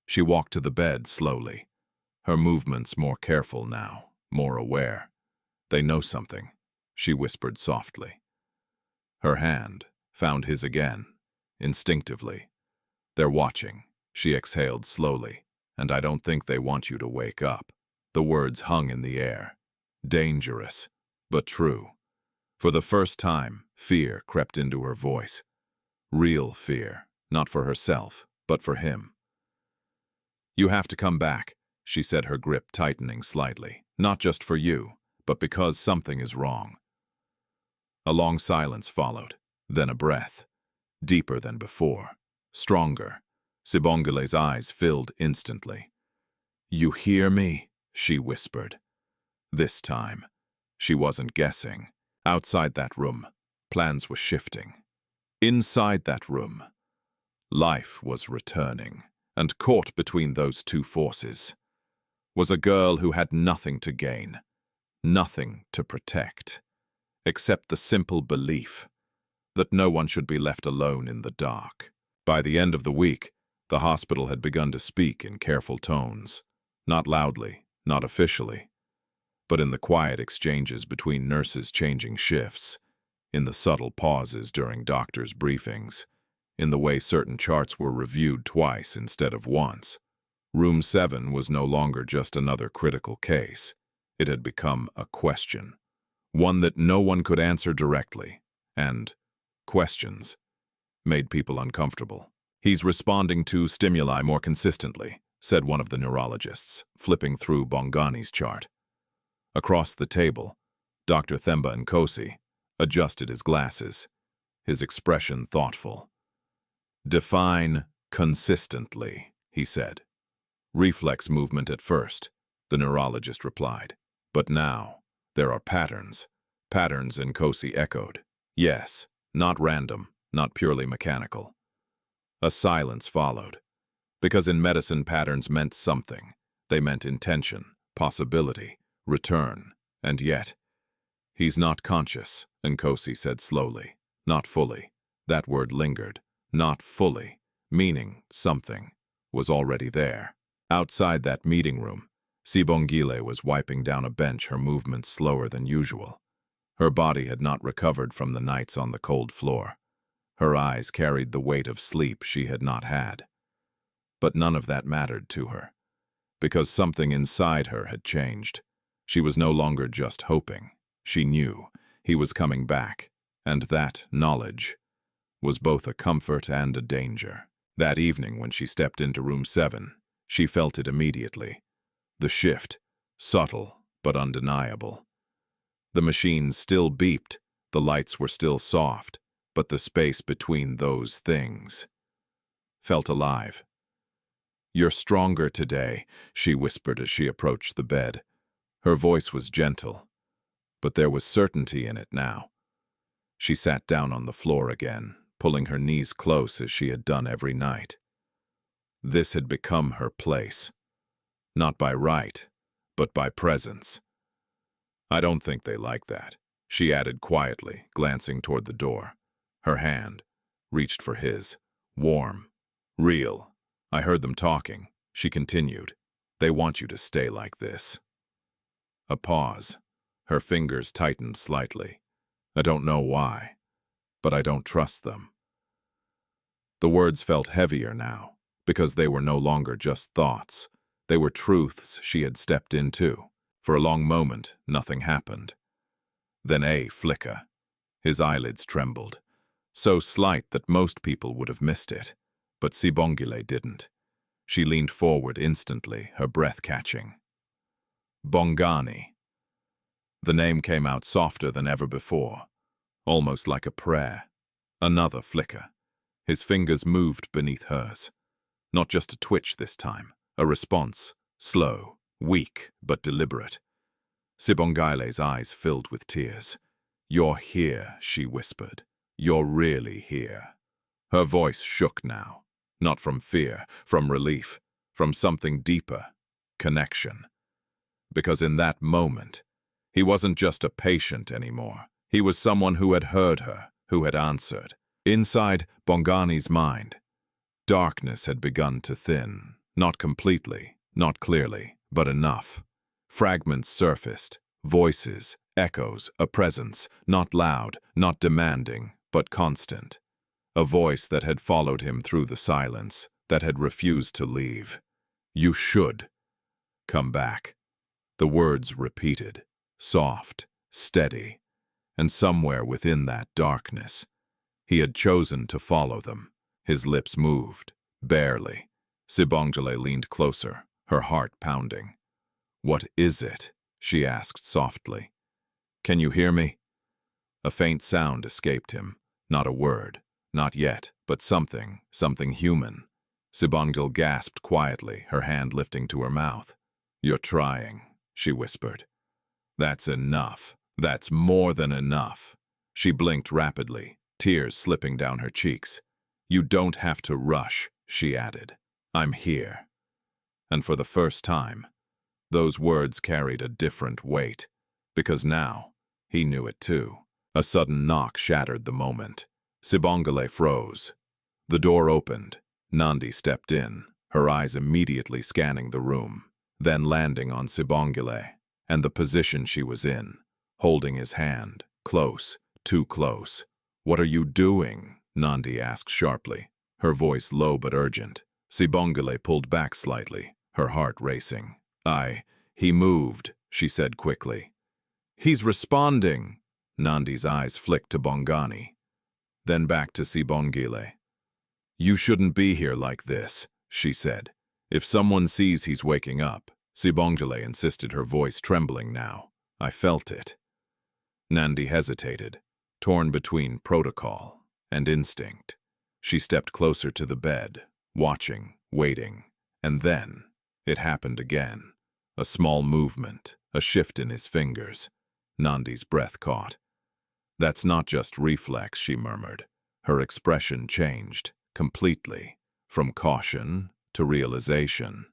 She walked to the bed slowly, her movements more careful now, more aware. They know something, she whispered softly. Her hand found his again, instinctively. They're watching, she exhaled slowly, and I don't think they want you to wake up. The words hung in the air. Dangerous, but true. For the first time, fear crept into her voice. Real fear, not for herself, but for him. You have to come back, she said, her grip tightening slightly. Not just for you, but because something is wrong. A long silence followed, then a breath. Deeper than before. Stronger. Sibongile's eyes filled instantly. You hear me? She whispered. This time, she wasn't guessing. Outside that room, plans were shifting. Inside that room, life was returning, and caught between those two forces was a girl who had nothing to gain, nothing to protect, except the simple belief that no one should be left alone in the dark. By the end of the week, the hospital had begun to speak in careful tones, not loudly, not officially, but in the quiet exchanges between nurses changing shifts, in the subtle pauses during doctors' briefings, in the way certain charts were reviewed twice instead of once. Room 7 was no longer just another critical case. It had become a question, one that no one could answer directly, and questions made people uncomfortable. He's responding to stimuli more consistently, said one of the neurologists, flipping through Bongani's chart. Across the table, Dr. Themba Nkosi adjusted his glasses, his expression thoughtful. Define consistently, he said. Reflex movement at first, the neurologist replied. But now, there are patterns. Patterns, Nkosi echoed. Yes, not random, not purely mechanical. A silence followed. Because in medicine, patterns meant something. They meant intention, possibility, return. And yet, he's not conscious, Nkosi said slowly. Not fully. That word lingered. Not fully, meaning something was already there. Outside that meeting room, Sibongile was wiping down a bench, her movements slower than usual. Her body had not recovered from the nights on the cold floor. Her eyes carried the weight of sleep she had not had. But none of that mattered to her, because something inside her had changed. She was no longer just hoping. She knew he was coming back, and that knowledge was both a comfort and a danger. That evening when she stepped into room 7, she felt it immediately. The shift, subtle but undeniable. The machines still beeped, the lights were still soft, but the space between those things felt alive. "You're stronger today," she whispered as she approached the bed. Her voice was gentle, but there was certainty in it now. She sat down on the floor again, pulling her knees close as she had done every night. This had become her place. Not by right, but by presence. "I don't think they like that," she added quietly, glancing toward the door. Her hand reached for his. Warm. "Real. I heard them talking," she continued. "They want you to stay like this." A pause. Her fingers tightened slightly. "I don't know why, but I don't trust them." The words felt heavier now, because they were no longer just thoughts. They were truths she had stepped into. For a long moment, nothing happened. Then a flicker. His eyelids trembled, so slight that most people would have missed it. But Sibongile didn't. She leaned forward instantly, her breath catching. "Bongani." The name came out softer than ever before, almost like a prayer. Another flicker. His fingers moved beneath hers. Not just a twitch this time, a response, slow, weak, but deliberate. Sibongile's eyes filled with tears. "You're here," she whispered. "You're really here." Her voice shook now, not from fear, from relief, from something deeper, connection. Because in that moment, he wasn't just a patient anymore. He was someone who had heard her, who had answered. Inside Bongani's mind, darkness had begun to thin, not completely, not clearly, but enough. Fragments surfaced, voices, echoes, a presence, not loud, not demanding, but constant. A voice that had followed him through the silence, that had refused to leave. "You should come back." The words repeated, soft, steady, and somewhere within that darkness, he had chosen to follow them. His lips moved, barely. Sibongile leaned closer, her heart pounding. "What is it?" she asked softly. "Can you hear me?" A faint sound escaped him, not a word, not yet, but something human. Sibongile gasped quietly, her hand lifting to her mouth. "You're trying," she whispered. "That's enough. That's more than enough." She blinked rapidly, tears slipping down her cheeks. "You don't have to rush," she added. "I'm here." And for the first time, those words carried a different weight, because now he knew it too. A sudden knock shattered the moment. Sibongile froze. The door opened. Nandi stepped in, her eyes immediately scanning the room, then landing on Sibongile and the position she was in, holding his hand, close, too close. "What are you doing?" Nandi asked sharply, her voice low but urgent. Sibongile pulled back slightly, her heart racing. He moved," she said quickly. "He's responding." Nandi's eyes flicked to Bongani, then back to Sibongile. "You shouldn't be here like this," she said. "If someone sees he's waking up," Sibongile insisted, her voice trembling now. "I felt it." Nandi hesitated, torn between protocol and instinct. She stepped closer to the bed, watching, waiting, and then it happened again. A small movement, a shift in his fingers. Nandi's breath caught. "That's not just reflex," she murmured. Her expression changed, completely, from caution to realization.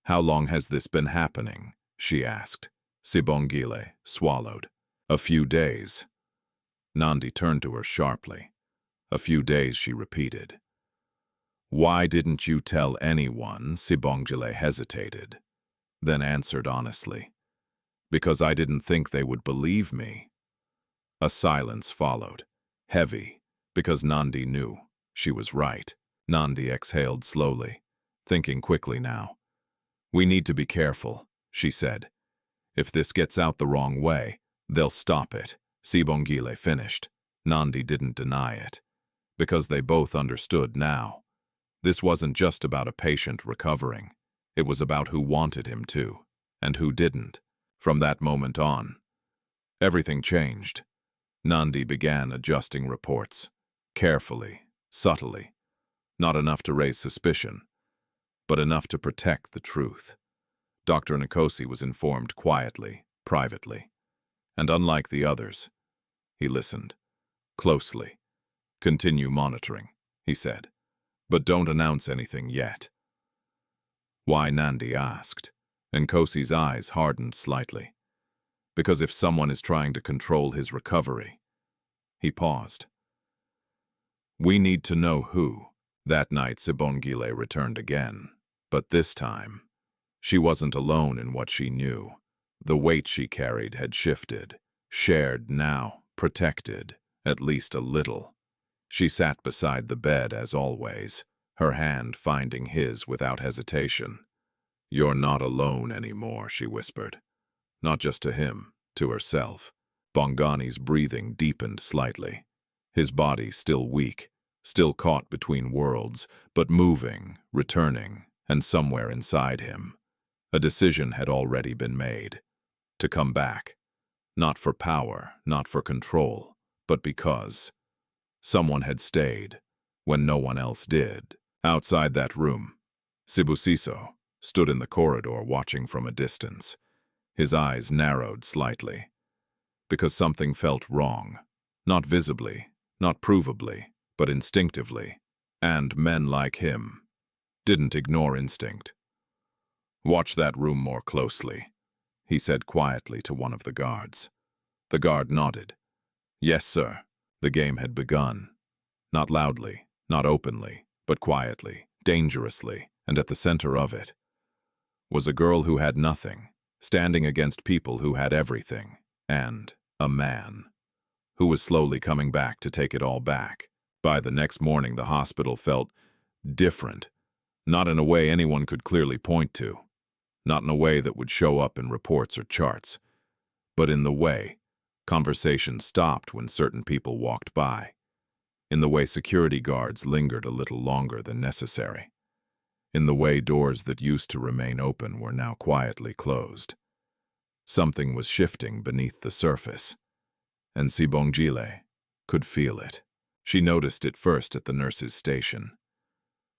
"How long has this been happening?" she asked. Sibongile swallowed. "A few days." Nandi turned to her sharply. "A few days," she repeated. "Why didn't you tell anyone?" Sibongile hesitated, then answered honestly. "Because I didn't think they would believe me." A silence followed, heavy, Because Nandi knew. She was right. Nandi exhaled slowly, thinking quickly now. "We need to be careful," she said. "If this gets out the wrong way, they'll stop it." Sibongile finished. Nandi didn't deny it. Because they both understood now. This wasn't just about a patient recovering. It was about who wanted him to, and who didn't. From that moment on, everything changed. Nandi began adjusting reports. Carefully, subtly. Not enough to raise suspicion, but enough to protect the truth. Dr. Nkosi was informed quietly, privately. And unlike the others, he listened. Closely. "Continue monitoring," he said. "But don't announce anything yet." Why, Nandi asked. Nkosi's eyes hardened slightly. Because if someone is trying to control his recovery. He paused. "We need to know who." That night Sibongile returned again. But this time, she wasn't alone in what she knew. The weight she carried had shifted, shared now, protected, at least a little. She sat beside the bed as always, her hand finding his without hesitation. "You're not alone anymore," she whispered. Not just to him, to herself. Bongani's breathing deepened slightly. His body still weak, still caught between worlds, but moving, returning, and somewhere inside him. A decision had already been made. To come back. Not for power, not for control, but because someone had stayed when no one else did. Outside that room, Sibusiso stood in the corridor watching from a distance. His eyes narrowed slightly. Because something felt wrong. Not visibly, not provably, but instinctively. And men like him didn't ignore instinct. "Watch that room more closely," he said quietly to one of the guards. The guard nodded. "Yes, sir." The game had begun. Not loudly, not openly, but quietly, dangerously, and at the center of it was a girl who had nothing, standing against people who had everything, and a man who was slowly coming back to take it all back. By the next morning, the hospital felt different, not in a way anyone could clearly point to, not in a way that would show up in reports or charts, but in the way conversation stopped when certain people walked by, in the way security guards lingered a little longer than necessary, in the way doors that used to remain open were now quietly closed. Something was shifting beneath the surface, and Sibongile could feel it. She noticed it first at the nurse's station.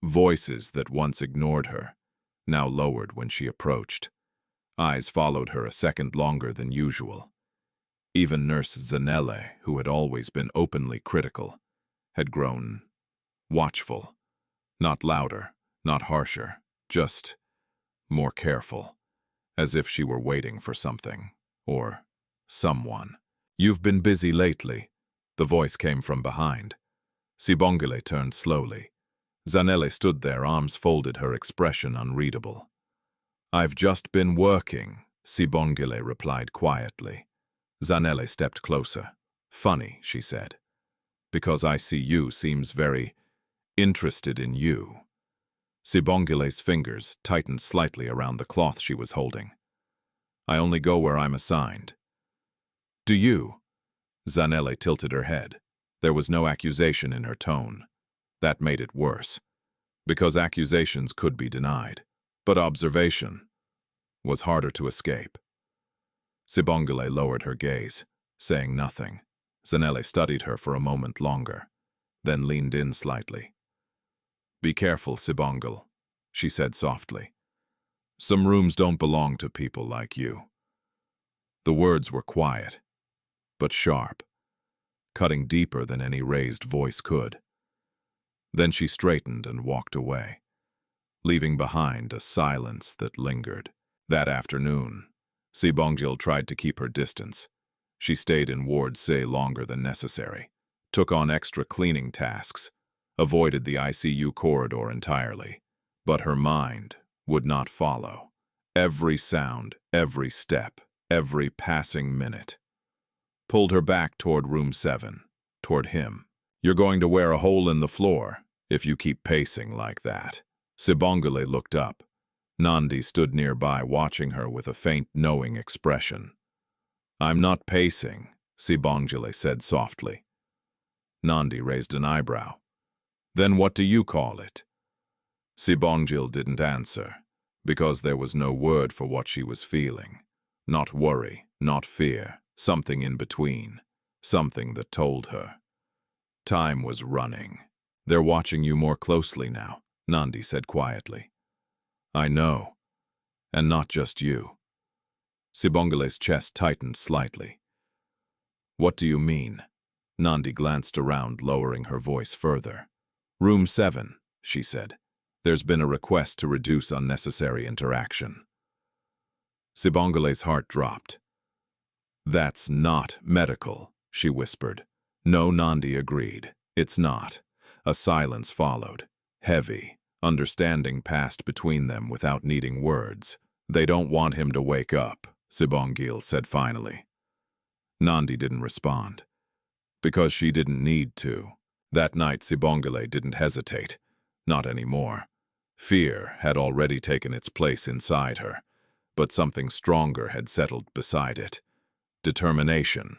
Voices that once ignored her now lowered when she approached. Eyes followed her a second longer than usual. Even Nurse Zanelle, who had always been openly critical, had grown watchful. Not louder, not harsher, just more careful, as if she were waiting for something, or someone. "You've been busy lately," the voice came from behind. Sibongile turned slowly. Zanelle stood there, arms folded, her expression unreadable. "I've just been working," Sibongile replied quietly. Zanelle stepped closer. "Funny," she said. "Because ICU seems very interested in you." Sibongile's fingers tightened slightly around the cloth she was holding. "I only go where I'm assigned." "Do you?" Zanelle tilted her head. There was no accusation in her tone. That made it worse. Because accusations could be denied. But observation was harder to escape. Sibongile lowered her gaze, saying nothing. Zanelle studied her for a moment longer, then leaned in slightly. "Be careful, Sibongile," she said softly. "Some rooms don't belong to people like you." The words were quiet, but sharp, cutting deeper than any raised voice could. Then she straightened and walked away, leaving behind a silence that lingered. That afternoon, Sibongile tried to keep her distance. She stayed in Ward C longer than necessary, took on extra cleaning tasks, avoided the ICU corridor entirely. But her mind would not follow. Every sound, every step, every passing minute pulled her back toward room 7, toward him. You're going to wear a hole in the floor if you keep pacing like that. Sibongile looked up. Nandi stood nearby, watching her with a faint, knowing expression. I'm not pacing, Sibongile said softly. Nandi raised an eyebrow. Then what do you call it? Sibongile didn't answer, because there was no word for what she was feeling. Not worry, not fear, something in between, something that told her. Time was running. They're watching you more closely now, Nandi said quietly. I know, and not just you. Sibongile's chest tightened slightly. What do you mean? Nandi glanced around, lowering her voice further. Room 7, she said. There's been a request to reduce unnecessary interaction. Sibongile's heart dropped. That's not medical, she whispered. No, Nandi agreed. It's not. A silence followed. Heavy. Understanding passed between them without needing words. They don't want him to wake up, Sibongile said finally. Nandi didn't respond. Because she didn't need to. That night Sibongile didn't hesitate. Not anymore. Fear had already taken its place inside her, but something stronger had settled beside it. Determination.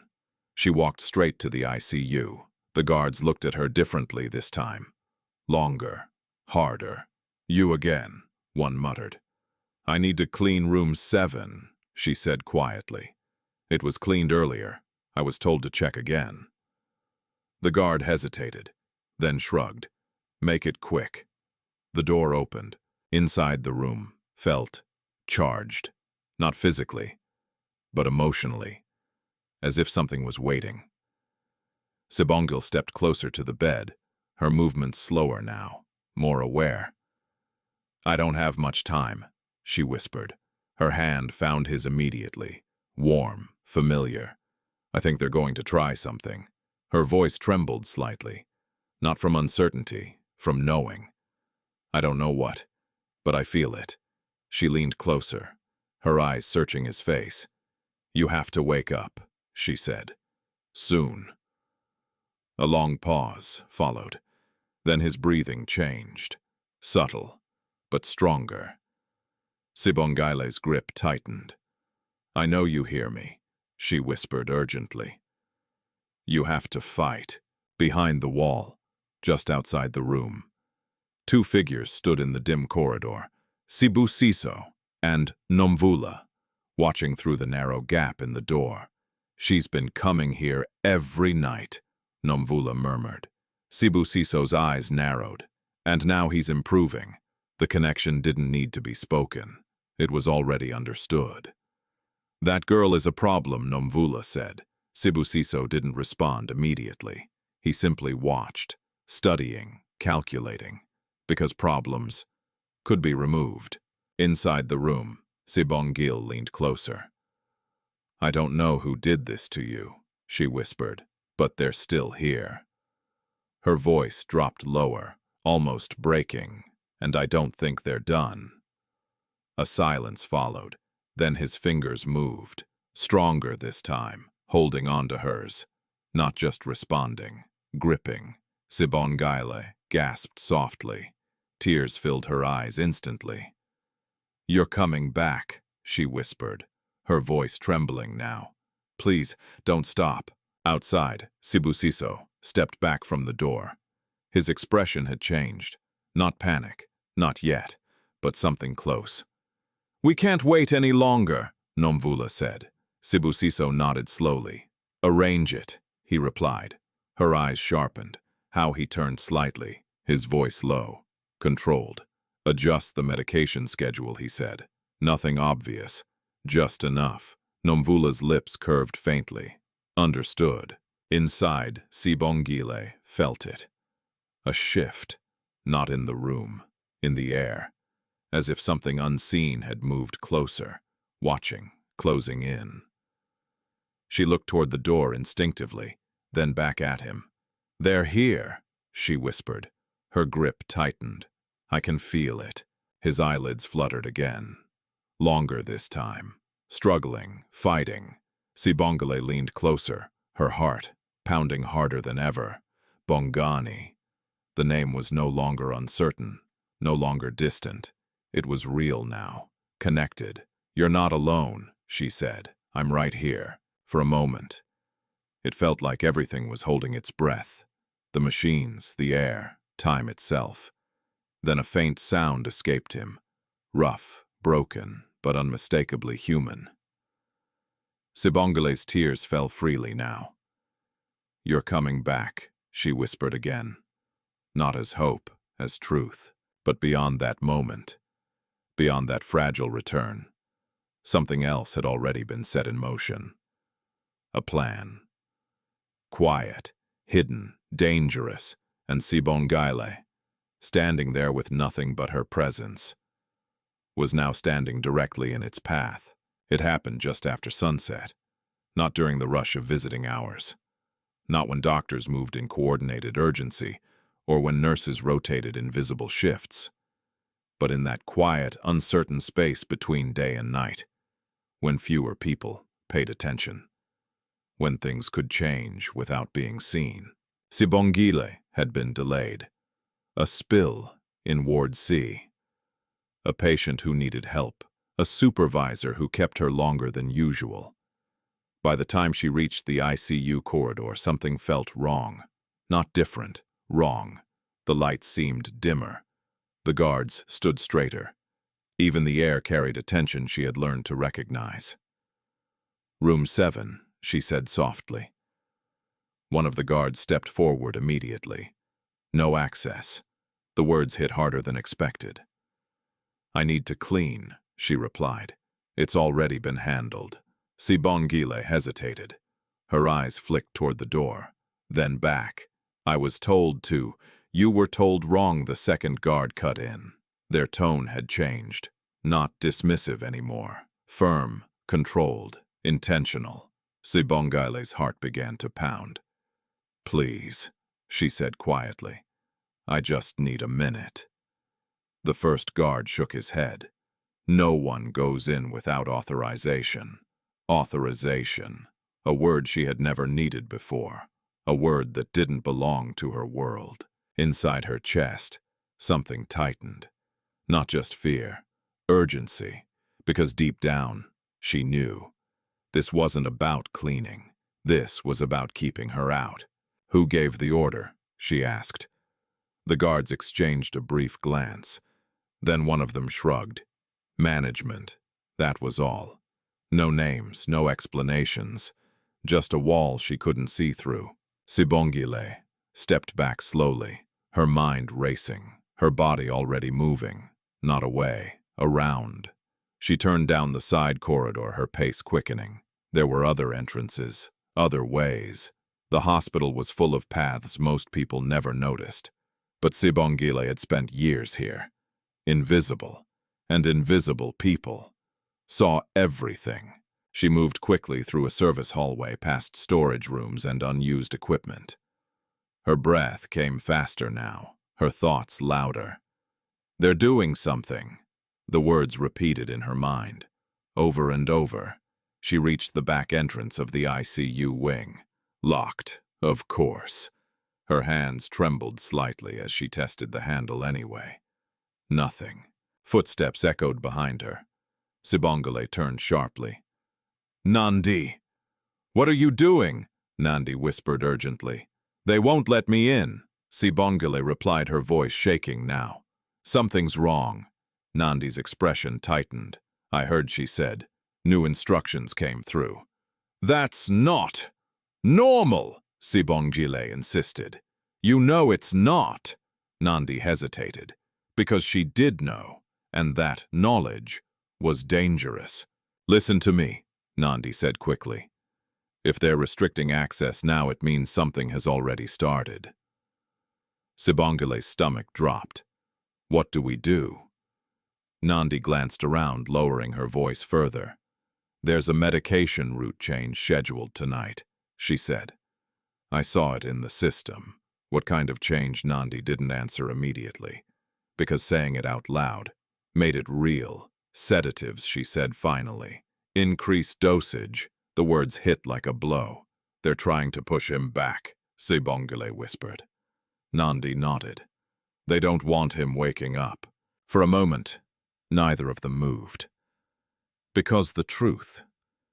She walked straight to the ICU. The guards looked at her differently this time. Longer. Harder. You again, one muttered. I need to clean room 7, she said quietly. It was cleaned earlier. I was told to check again. The guard hesitated, then shrugged. Make it quick. The door opened. Inside the room, felt charged. Not physically, but emotionally, as if something was waiting. Sibongile stepped closer to the bed, her movements slower now, more aware. I don't have much time, she whispered. Her hand found his immediately, warm, familiar. I think they're going to try something. Her voice trembled slightly, not from uncertainty, from knowing. I don't know what, but I feel it. She leaned closer, her eyes searching his face. You have to wake up, she said. Soon. A long pause followed. Then his breathing changed. Subtle, but stronger. Sibongile's grip tightened. I know you hear me, she whispered urgently. You have to fight. Behind the wall, just outside the room. 2 figures stood in the dim corridor, Sibongile and Nomvula, watching through the narrow gap in the door. She's been coming here every night, Nomvula murmured. Sibusiso's eyes narrowed. And now he's improving. The connection didn't need to be spoken. It was already understood. That girl is a problem, Nomvula said. Sibongile didn't respond immediately. He simply watched, studying, calculating, because problems could be removed. Inside the room, Sibongile leaned closer. I don't know who did this to you, she whispered, but they're still here. Her voice dropped lower, almost breaking, and I don't think they're done. A silence followed. Then his fingers moved, stronger this time, holding onto hers, not just responding, gripping. Sibongile gasped softly. Tears filled her eyes instantly. You're coming back, she whispered, her voice trembling now. Please, don't stop. Outside, Sibongile stepped back from the door. His expression had changed. Not panic, not yet, but something close. We can't wait any longer, Nomvula said. Sibongile nodded slowly. Arrange it, he replied. Her eyes sharpened. How he turned slightly, his voice low, controlled. Adjust the medication schedule, he said. Nothing obvious, just enough. Nomvula's lips curved faintly. Understood. Inside, Sibongile felt it. A shift, not in the room, in the air, as if something unseen had moved closer, watching, closing in. She looked toward the door instinctively, then back at him. They're here, she whispered. Her grip tightened. I can feel it. His eyelids fluttered again. Longer this time. Struggling, fighting. Sibongile leaned closer, her heart pounding harder than ever. Bongani. The name was no longer uncertain, no longer distant. It was real now, connected. "You're not alone," she said. "I'm right here." For a moment, it felt like everything was holding its breath. The machines, the air, time itself. Then a faint sound escaped him. Rough, broken, but unmistakably human. Sibongile's tears fell freely now. "You're coming back," she whispered again. Not as hope, as truth, but beyond that moment, beyond that fragile return, something else had already been set in motion. A plan. Quiet, hidden, dangerous, and Sibongile, standing there with nothing but her presence, was now standing directly in its path. It happened just after sunset, not during the rush of visiting hours, not when doctors moved in coordinated urgency or when nurses rotated in visible shifts, but in that quiet, uncertain space between day and night, when fewer people paid attention, when things could change without being seen. Sibongile had been delayed. A spill in Ward C. A patient who needed help. A supervisor who kept her longer than usual. By the time she reached the ICU corridor, something felt wrong. Not different, wrong. The lights seemed dimmer. The guards stood straighter. Even the air carried a tension she had learned to recognize. "Room 7, she said softly. One of the guards stepped forward immediately. "No access." The words hit harder than expected. "I need to clean," she replied. "It's already been handled." Sibongile hesitated. Her eyes flicked toward the door, then back. "I was told to." "You were told wrong," the second guard cut in. Their tone had changed. Not dismissive anymore. Firm, controlled, intentional. Sibongile's heart began to pound. "Please," she said quietly. "I just need a minute." The first guard shook his head. "No one goes in without authorization." Authorization. A word she had never needed before. A word that didn't belong to her world. Inside her chest, something tightened. Not just fear, urgency. Because deep down, she knew. This wasn't about cleaning. This was about keeping her out. "Who gave the order?" she asked. The guards exchanged a brief glance. Then one of them shrugged. "Management." That was all. No names, no explanations. Just a wall she couldn't see through. Sibongile stepped back slowly, her mind racing, her body already moving. Not away, around. She turned down the side corridor, her pace quickening. There were other entrances, other ways. The hospital was full of paths most people never noticed. But Sibongile had spent years here. Invisible. And invisible people. Saw everything. She moved quickly through a service hallway past storage rooms and unused equipment. Her breath came faster now, her thoughts louder. "They're doing something," the words repeated in her mind. Over and over. She reached the back entrance of the ICU wing. Locked, of course. Her hands trembled slightly as she tested the handle anyway. Nothing. Footsteps echoed behind her. Sibongile turned sharply. "Nandi!" "What are you doing?" Nandi whispered urgently. "They won't let me in," Sibongile replied, her voice shaking now. "Something's wrong." Nandi's expression tightened. "I heard," she said. New instructions came through. "That's not normal," Sibongile insisted. "You know it's not." Nandi hesitated, because she did know, and that knowledge was dangerous. "Listen to me," Nandi said quickly. "If they're restricting access now, it means something has already started." Sibongile's stomach dropped. "What do we do?" Nandi glanced around, lowering her voice further. "There's a medication route change scheduled tonight," she said. "I saw it in the system." What kind of change? Nandi didn't answer immediately, because saying it out loud made it real. "Sedatives," she said finally. "Increased dosage." The words hit like a blow. "They're trying to push him back," Sibongile whispered. Nandi nodded. They don't want him waking up. For a moment, neither of them moved. Because the truth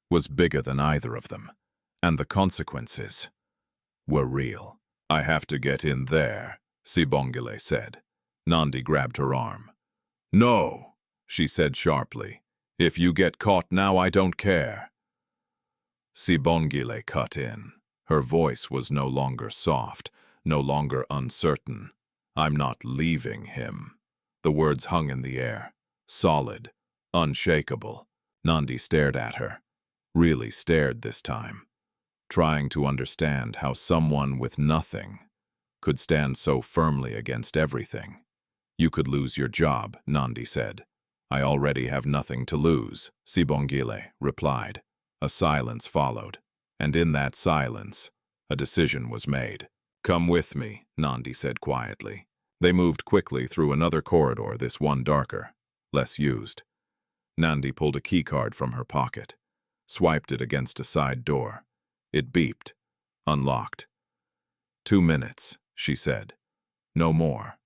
was bigger than either of them, and the consequences were real. I have to get in there, Sibongile said. Nandi grabbed her arm. No, she said sharply. If you get caught now, I don't care. Sibongile cut in. Her voice was no longer soft, no longer uncertain. I'm not leaving him. The words hung in the air, solid, unshakable. Nandi stared at her, really stared this time, trying to understand how someone with nothing could stand so firmly against everything. You could lose your job, Nandi said. I already have nothing to lose, Sibongile replied. A silence followed, and in that silence, a decision was made. Come with me, Nandi said quietly. They moved quickly through another corridor, this one darker, less used. Nandi pulled a keycard from her pocket, swiped it against a side door. It beeped, unlocked. 2 minutes, she said. No more.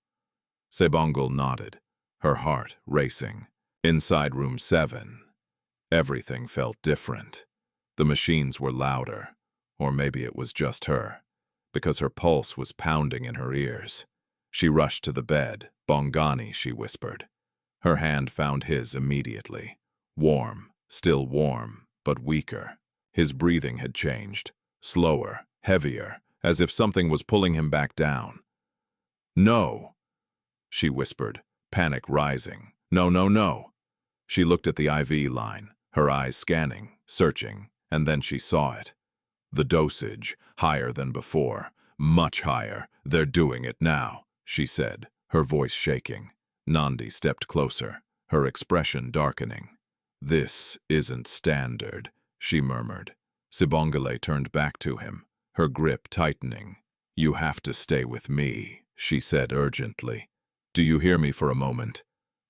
Sibongile nodded, her heart racing. Inside room 7, everything felt different. The machines were louder, or maybe it was just her, because her pulse was pounding in her ears. She rushed to the bed. Bongani, she whispered. Her hand found his immediately. Warm, still warm, but weaker. His breathing had changed, slower, heavier, as if something was pulling him back down. No, she whispered, panic rising. No, no, no. She looked at the IV line, her eyes scanning, searching, and then she saw it. The dosage, higher than before, much higher. They're doing it now, she said, her voice shaking. Nandi stepped closer, her expression darkening. This isn't standard, she murmured. Sibongile turned back to him, her grip tightening. You have to stay with me, she said urgently. Do you hear me for a moment?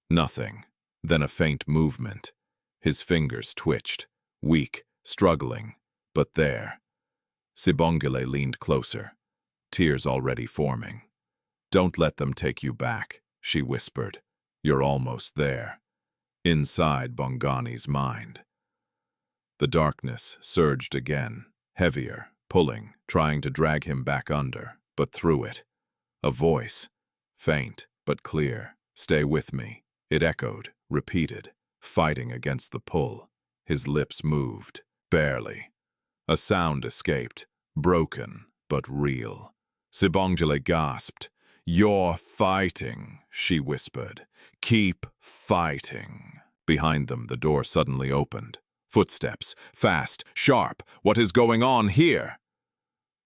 Nothing. Then a faint movement. His fingers twitched, weak, struggling, but there. Sibongile leaned closer, tears already forming. Don't let them take you back, she whispered. You're almost there. Inside Bongani's mind. The darkness surged again, heavier, pulling, trying to drag him back under, but through it. A voice, faint but clear. Stay with me. It echoed, repeated, fighting against the pull. His lips moved, barely. A sound escaped, broken but real. Sibongile gasped. You're fighting, she whispered. Keep fighting. Behind them, the door suddenly opened. Footsteps, fast, sharp. What is going on here?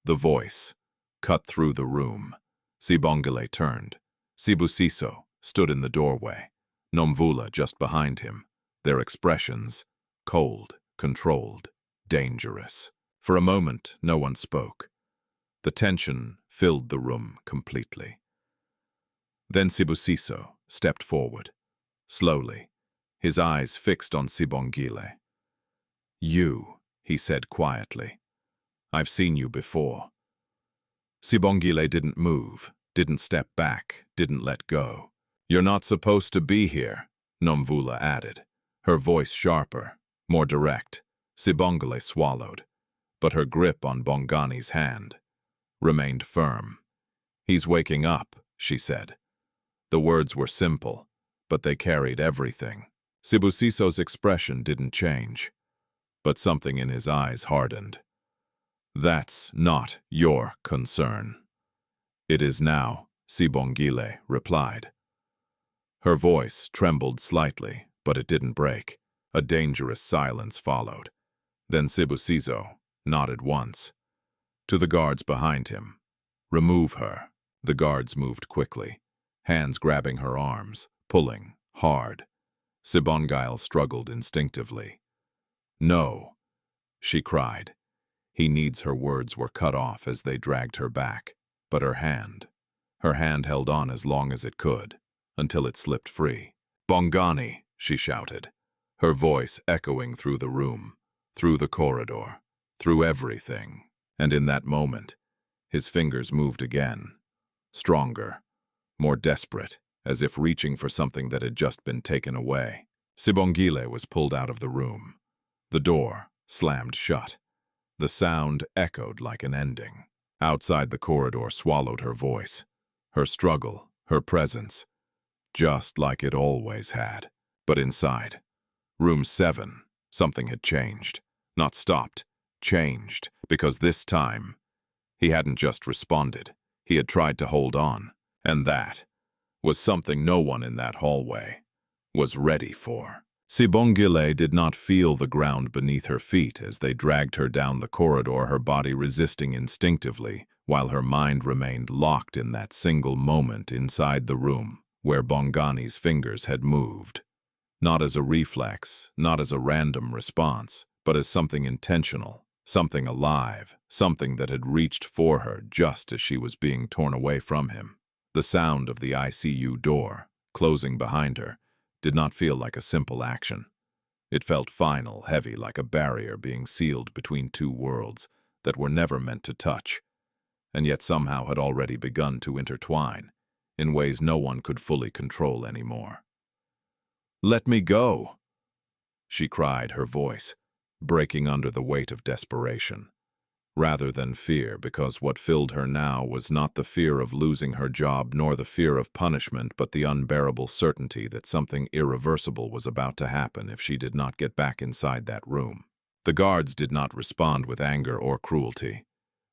The voice cut through the room. Sibongile turned. Sibusiso stood in the doorway. Nomvula just behind him. Their expressions, cold, controlled, dangerous. For a moment, no one spoke. The tension filled the room completely. Then Sibusiso stepped forward, slowly, his eyes fixed on Sibongile. You, he said quietly. I've seen you before. Sibongile didn't move, didn't step back, didn't let go. You're not supposed to be here, Nomvula added, her voice sharper, more direct. Sibongile swallowed, but her grip on Bongani's hand remained firm. He's waking up, she said. The words were simple, but they carried everything. Sibusiso's expression didn't change, but something in his eyes hardened. That's not your concern. It is now, Sibongile replied. Her voice trembled slightly, but it didn't break. A dangerous silence followed. Then Sibusiso nodded once. To the guards behind him. Remove her. The guards moved quickly, hands grabbing her arms, pulling, hard. Sibongile struggled instinctively. No, she cried. He needs her words were cut off as they dragged her back, but her hand held on as long as it could, until it slipped free. Bongani, she shouted, her voice echoing through the room, through the corridor, through everything. And in that moment, his fingers moved again. stronger, more desperate, as if reaching for something that had just been taken away. Sibongile was pulled out of the room. The door slammed shut. The sound echoed like an ending. Outside the corridor swallowed her voice, her struggle, her presence, just like it always had. But inside, room 7, something had changed. Not stopped, changed, because this time, he hadn't just responded, he had tried to hold on, and that was something no one in that hallway was ready for. Sibongile did not feel the ground beneath her feet as they dragged her down the corridor, her body resisting instinctively, while her mind remained locked in that single moment inside the room where Bongani's fingers had moved. Not as a reflex, not as a random response, but as something intentional, something alive, something that had reached for her just as she was being torn away from him. The sound of the ICU door, closing behind her, did not feel like a simple action. It felt final, heavy, like a barrier being sealed between two worlds that were never meant to touch, and yet somehow had already begun to intertwine in ways no one could fully control anymore. "Let me go," she cried, her voice breaking under the weight of desperation, rather than fear, because what filled her now was not the fear of losing her job nor the fear of punishment, but the unbearable certainty that something irreversible was about to happen if she did not get back inside that room. The guards did not respond with anger or cruelty.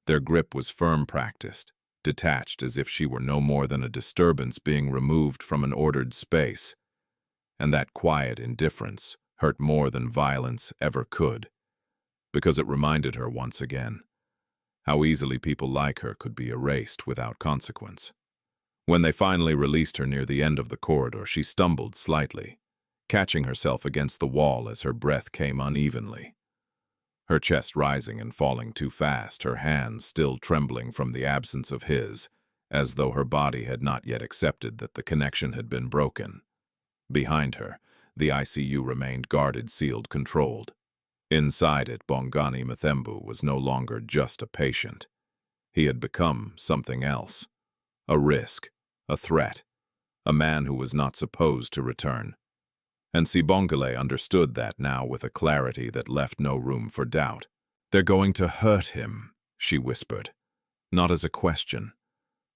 Their grip was firm, practiced, detached, as if she were no more than a disturbance being removed from an ordered space. And that quiet indifference hurt more than violence ever could, because it reminded her once again how easily people like her could be erased without consequence. When they finally released her near the end of the corridor, she stumbled slightly, catching herself against the wall as her breath came unevenly. Her chest rising and falling too fast, her hands still trembling from the absence of his, as though her body had not yet accepted that the connection had been broken. Behind her, the ICU remained guarded, sealed, controlled. Inside it, Bongani Mthembu was no longer just a patient. He had become something else. A risk, a threat, a man who was not supposed to return. And Sibongile understood that now with a clarity that left no room for doubt. "They're going to hurt him," she whispered, not as a question,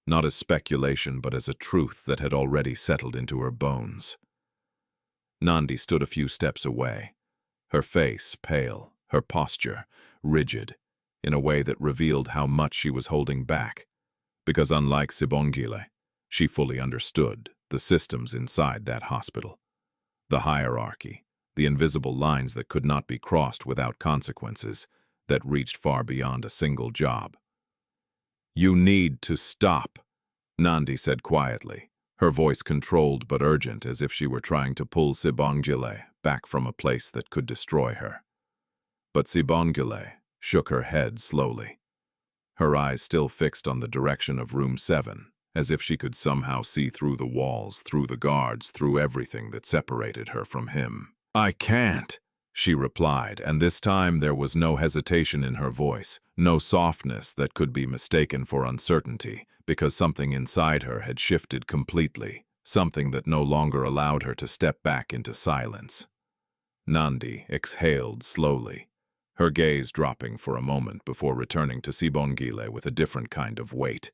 not as speculation, but as a truth that had already settled into her bones. Nandi stood a few steps away, her face pale, her posture rigid, in a way that revealed how much she was holding back, because unlike Sibongile, she fully understood the systems inside that hospital. The hierarchy, the invisible lines that could not be crossed without consequences, that reached far beyond a single job. "You need to stop," Nandi said quietly, her voice controlled but urgent, as if she were trying to pull Sibongile back from a place that could destroy her. But Sibongile shook her head slowly, her eyes still fixed on the direction of room 7, as if she could somehow see through the walls, through the guards, through everything that separated her from him. "I can't," she replied, and this time there was no hesitation in her voice, no softness that could be mistaken for uncertainty, because something inside her had shifted completely, something that no longer allowed her to step back into silence. Nandi exhaled slowly, her gaze dropping for a moment before returning to Sibongile with a different kind of weight,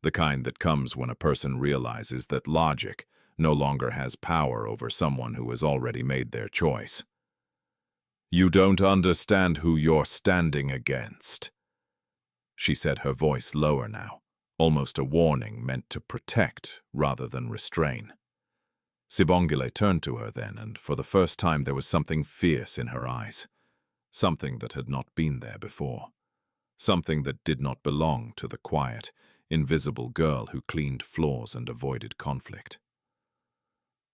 the kind that comes when a person realizes that logic no longer has power over someone who has already made their choice. "You don't understand who you're standing against," she said, her voice lower now, almost a warning meant to protect rather than restrain. Sibongile turned to her then, and for the first time there was something fierce in her eyes, something that had not been there before, something that did not belong to the quiet, invisible girl who cleaned floors and avoided conflict.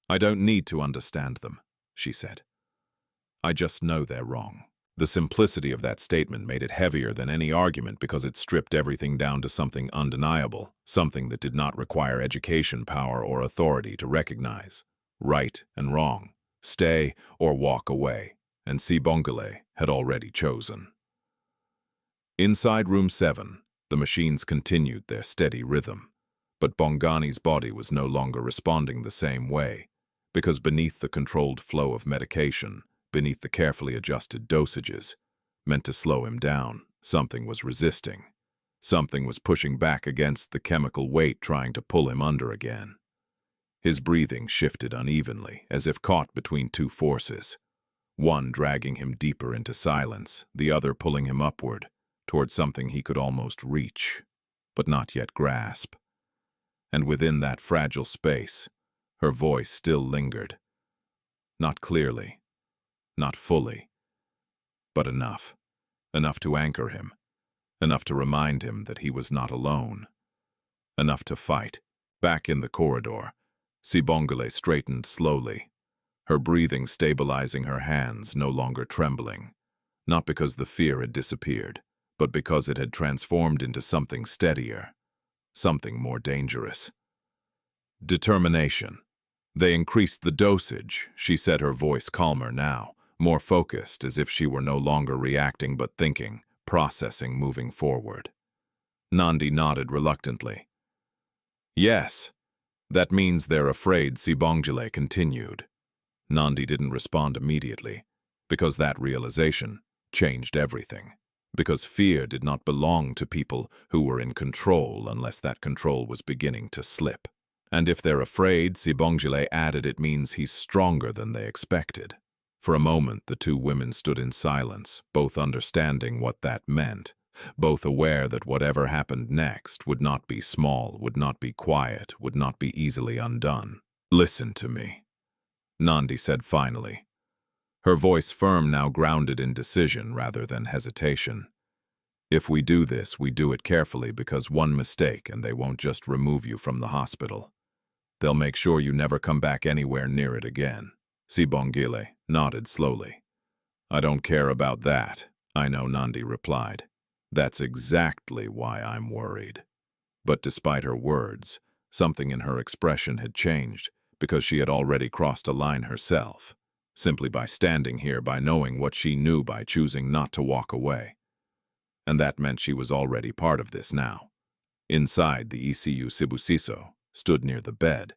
"I don't need to understand them," she said. "I just know they're wrong." The simplicity of that statement made it heavier than any argument because it stripped everything down to something undeniable, something that did not require education, power, or authority to recognize. Right and wrong, stay or walk away, and Sibongile had already chosen. Inside room 7, the machines continued their steady rhythm. But Bongani's body was no longer responding the same way, because beneath the controlled flow of medication, beneath the carefully adjusted dosages, meant to slow him down, something was resisting. Something was pushing back against the chemical weight trying to pull him under again. His breathing shifted unevenly, as if caught between two forces, one dragging him deeper into silence, the other pulling him upward, toward something he could almost reach, but not yet grasp. And within that fragile space, her voice still lingered. Not clearly, not fully, but enough. Enough to anchor him, enough to remind him that he was not alone. Enough to fight. Back in the corridor, Sibongile straightened slowly, her breathing stabilizing her hands, no longer trembling, not because the fear had disappeared, but because it had transformed into something steadier, something more dangerous. Determination. They increased the dosage, she said, her voice calmer now, more focused, as if she were no longer reacting but thinking, processing, moving forward. Nandi nodded reluctantly. Yes, that means they're afraid, Sibongile continued. Nandi didn't respond immediately, because that realization changed everything. Because fear did not belong to people who were in control unless that control was beginning to slip. And if they're afraid, Sibongile added, it means he's stronger than they expected. For a moment, the two women stood in silence, both understanding what that meant, both aware that whatever happened next would not be small, would not be quiet, would not be easily undone. Listen to me, Nandi said finally, her voice firm, now grounded in decision rather than hesitation. If we do this, we do it carefully, because one mistake and they won't just remove you from the hospital. They'll make sure you never come back anywhere near it again. Sibongile nodded slowly. I don't care about that, I know, Nandi replied. That's exactly why I'm worried. But despite her words, something in her expression had changed, because she had already crossed a line herself, simply by standing here, by knowing what she knew, by choosing not to walk away. And that meant she was already part of this now. Inside, the ECU Sibusiso stood near the bed,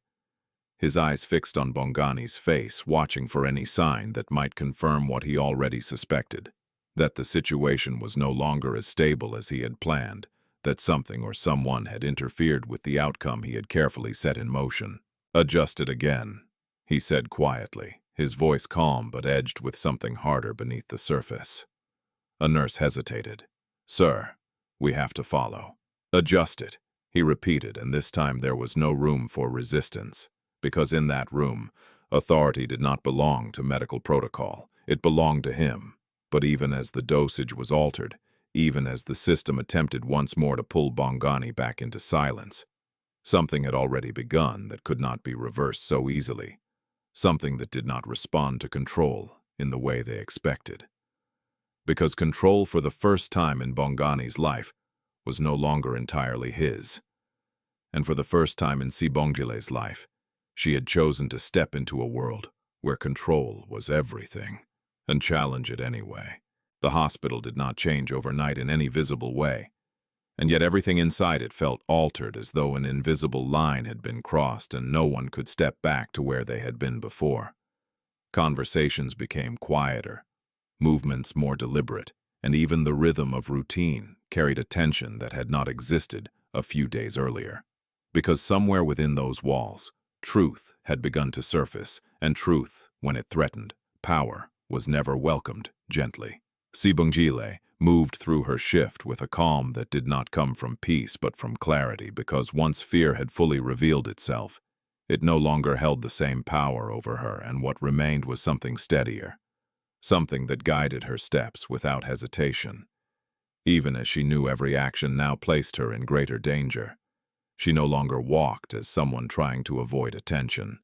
his eyes fixed on Bongani's face, watching for any sign that might confirm what he already suspected, that the situation was no longer as stable as he had planned, that something or someone had interfered with the outcome he had carefully set in motion. Adjust it again, he said quietly, his voice calm but edged with something harder beneath the surface. A nurse hesitated. Sir, we have to follow. Adjust it, he repeated, and this time there was no room for resistance, because in that room, authority did not belong to medical protocol. It belonged to him. But even as the dosage was altered, even as the system attempted once more to pull Bongani back into silence, something had already begun that could not be reversed so easily, something that did not respond to control in the way they expected. Because control for the first time in Bongani's life was no longer entirely his. And for the first time in Sibongile's life, she had chosen to step into a world where control was everything, and challenge it anyway. The hospital did not change overnight in any visible way, and yet everything inside it felt altered, as though an invisible line had been crossed and no one could step back to where they had been before. Conversations became quieter, movements more deliberate, and even the rhythm of routine carried a tension that had not existed a few days earlier. Because somewhere within those walls, truth had begun to surface, and truth, when it threatened power, was never welcomed gently. Sibongile moved through her shift with a calm that did not come from peace but from clarity, because once fear had fully revealed itself, it no longer held the same power over her, and what remained was something steadier, something that guided her steps without hesitation. Even as she knew every action now placed her in greater danger, she no longer walked as someone trying to avoid attention,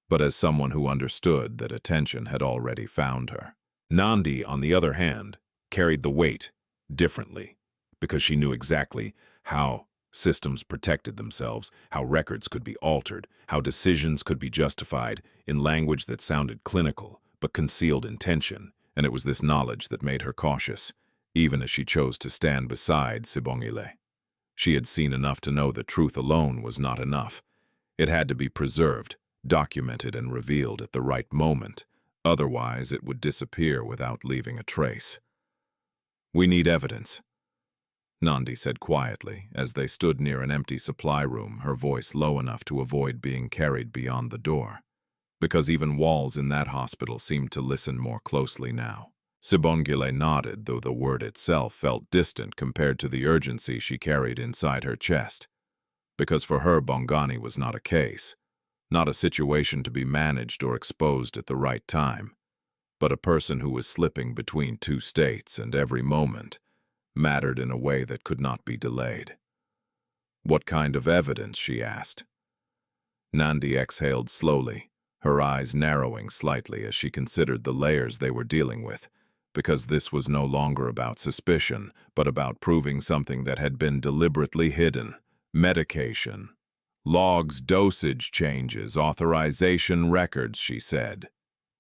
but as someone who understood that attention had already found her. Nandi, on the other hand, carried the weight differently, because she knew exactly how systems protected themselves, how records could be altered, how decisions could be justified in language that sounded clinical but concealed intention, and it was this knowledge that made her cautious, even as she chose to stand beside Sibongile. She had seen enough to know that truth alone was not enough. It had to be preserved, documented, and revealed at the right moment. Otherwise, it would disappear without leaving a trace. "We need evidence," Nandi said quietly, as they stood near an empty supply room, her voice low enough to avoid being carried beyond the door. Because even walls in that hospital seemed to listen more closely now. Sibongile nodded, though the word itself felt distant compared to the urgency she carried inside her chest. Because for her, Bongani was not a case, not a situation to be managed or exposed at the right time, but a person who was slipping between two states, and every moment mattered in a way that could not be delayed. "What kind of evidence?" she asked. Nandi exhaled slowly, her eyes narrowing slightly as she considered the layers they were dealing with, because this was no longer about suspicion, but about proving something that had been deliberately hidden. Medication. Logs, dosage changes, authorization records, she said.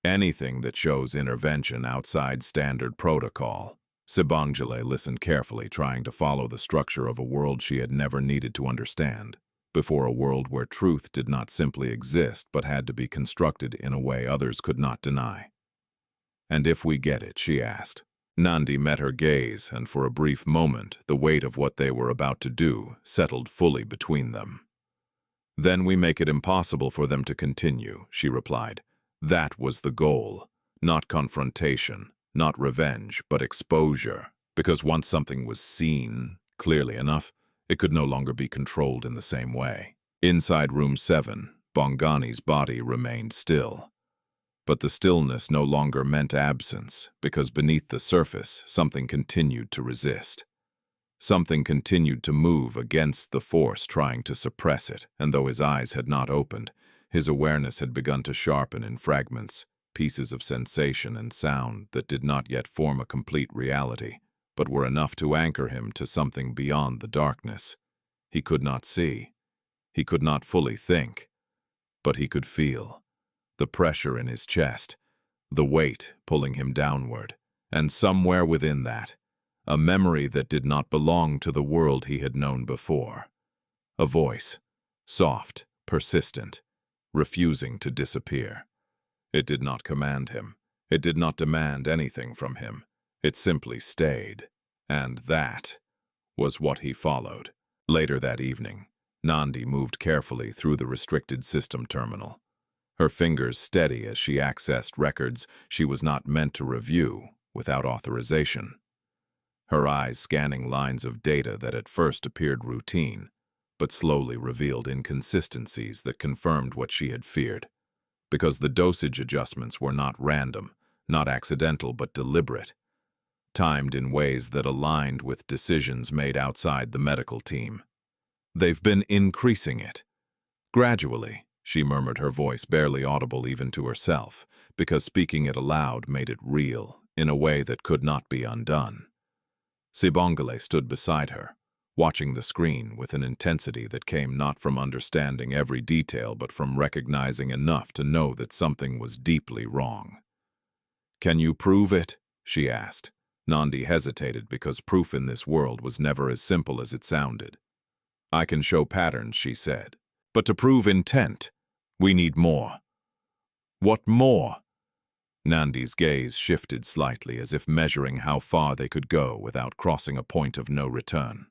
Anything that shows intervention outside standard protocol. Sibongile listened carefully, trying to follow the structure of a world she had never needed to understand, before a world where truth did not simply exist but had to be constructed in a way others could not deny. "And if we get it?" she asked. Nandi met her gaze, and for a brief moment, the weight of what they were about to do settled fully between them. "Then we make it impossible for them to continue," she replied. "That was the goal. Not confrontation, not revenge, but exposure. Because once something was seen, clearly enough, it could no longer be controlled in the same way." Inside room 7, Bongani's body remained still. But the stillness no longer meant absence, because beneath the surface, something continued to resist. Something continued to move against the force trying to suppress it, and though his eyes had not opened, his awareness had begun to sharpen in fragments, pieces of sensation and sound that did not yet form a complete reality, but were enough to anchor him to something beyond the darkness. He could not see. He could not fully think. But he could feel. The pressure in his chest, the weight pulling him downward, and somewhere within that, a memory that did not belong to the world he had known before. A voice, soft, persistent, refusing to disappear. It did not command him. It did not demand anything from him. It simply stayed. And that was what he followed. Later that evening, Nandi moved carefully through the restricted system terminal. Her fingers steady as she accessed records she was not meant to review without authorization. Her eyes scanning lines of data that at first appeared routine, but slowly revealed inconsistencies that confirmed what she had feared. Because the dosage adjustments were not random, not accidental, but deliberate, timed in ways that aligned with decisions made outside the medical team. "They've been increasing it. Gradually," she murmured, her voice barely audible even to herself, because speaking it aloud made it real, in a way that could not be undone. Sibongile stood beside her, watching the screen with an intensity that came not from understanding every detail but from recognizing enough to know that something was deeply wrong. "Can you prove it?" she asked. Nandi hesitated because proof in this world was never as simple as it sounded. "I can show patterns," she said. "But to prove intent, we need more." "What more?" Nandi's gaze shifted slightly, as if measuring how far they could go without crossing a point of no return.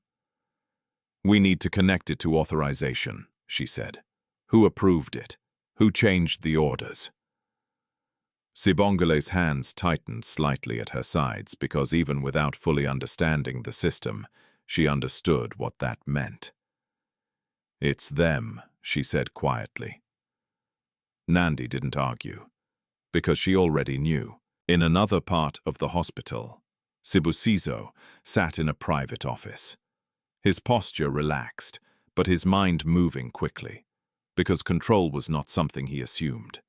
"We need to connect it to authorization," she said. "Who approved it? Who changed the orders?" Sibongile's hands tightened slightly at her sides because even without fully understanding the system, she understood what that meant. "It's them," she said quietly. Nandi didn't argue, because she already knew. In another part of the hospital, Sibongile sat in a private office. His posture relaxed, but his mind moving quickly, because control was not something he assumed.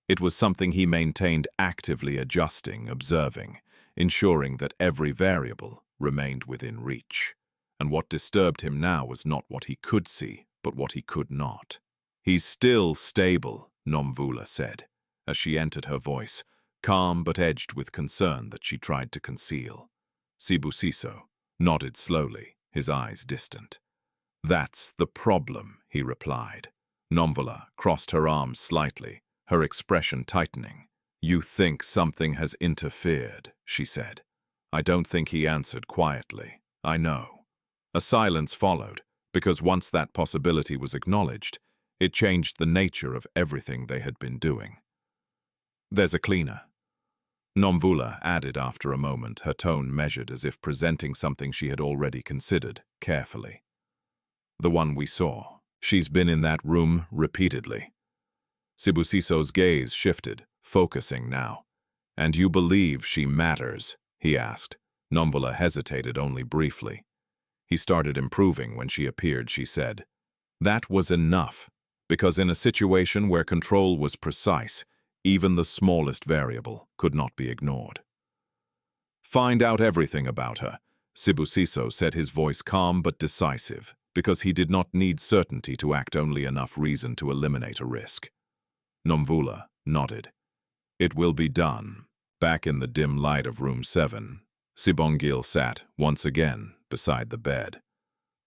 It was something he maintained, actively adjusting, observing, ensuring that every variable remained within reach. And what disturbed him now was not what he could see, but what he could not. "He's still stable," Nomvula said, as she entered, her voice calm but edged with concern that she tried to conceal. Sibongile nodded slowly, his eyes distant. "That's the problem," he replied. Nomvula crossed her arms slightly, her expression tightening. "You think something has interfered," she said. "I don't think," he answered quietly. "I know." A silence followed, because once that possibility was acknowledged, it changed the nature of everything they had been doing. "There's a cleaner," Nomvula added after a moment, her tone measured as if presenting something she had already considered carefully. "The one we saw. She's been in that room repeatedly." Sibusiso's gaze shifted, focusing now. "And you believe she matters?" he asked. Nomvula hesitated only briefly. "He started improving when she appeared," she said. That was enough, because in a situation where control was precise, even the smallest variable could not be ignored. "Find out everything about her," Sibusiso said, his voice calm but decisive, because he did not need certainty to act, only enough reason to eliminate a risk. Nomvula nodded. "It will be done." Back in the dim light of room 7, Sibongile sat, once again, beside the bed.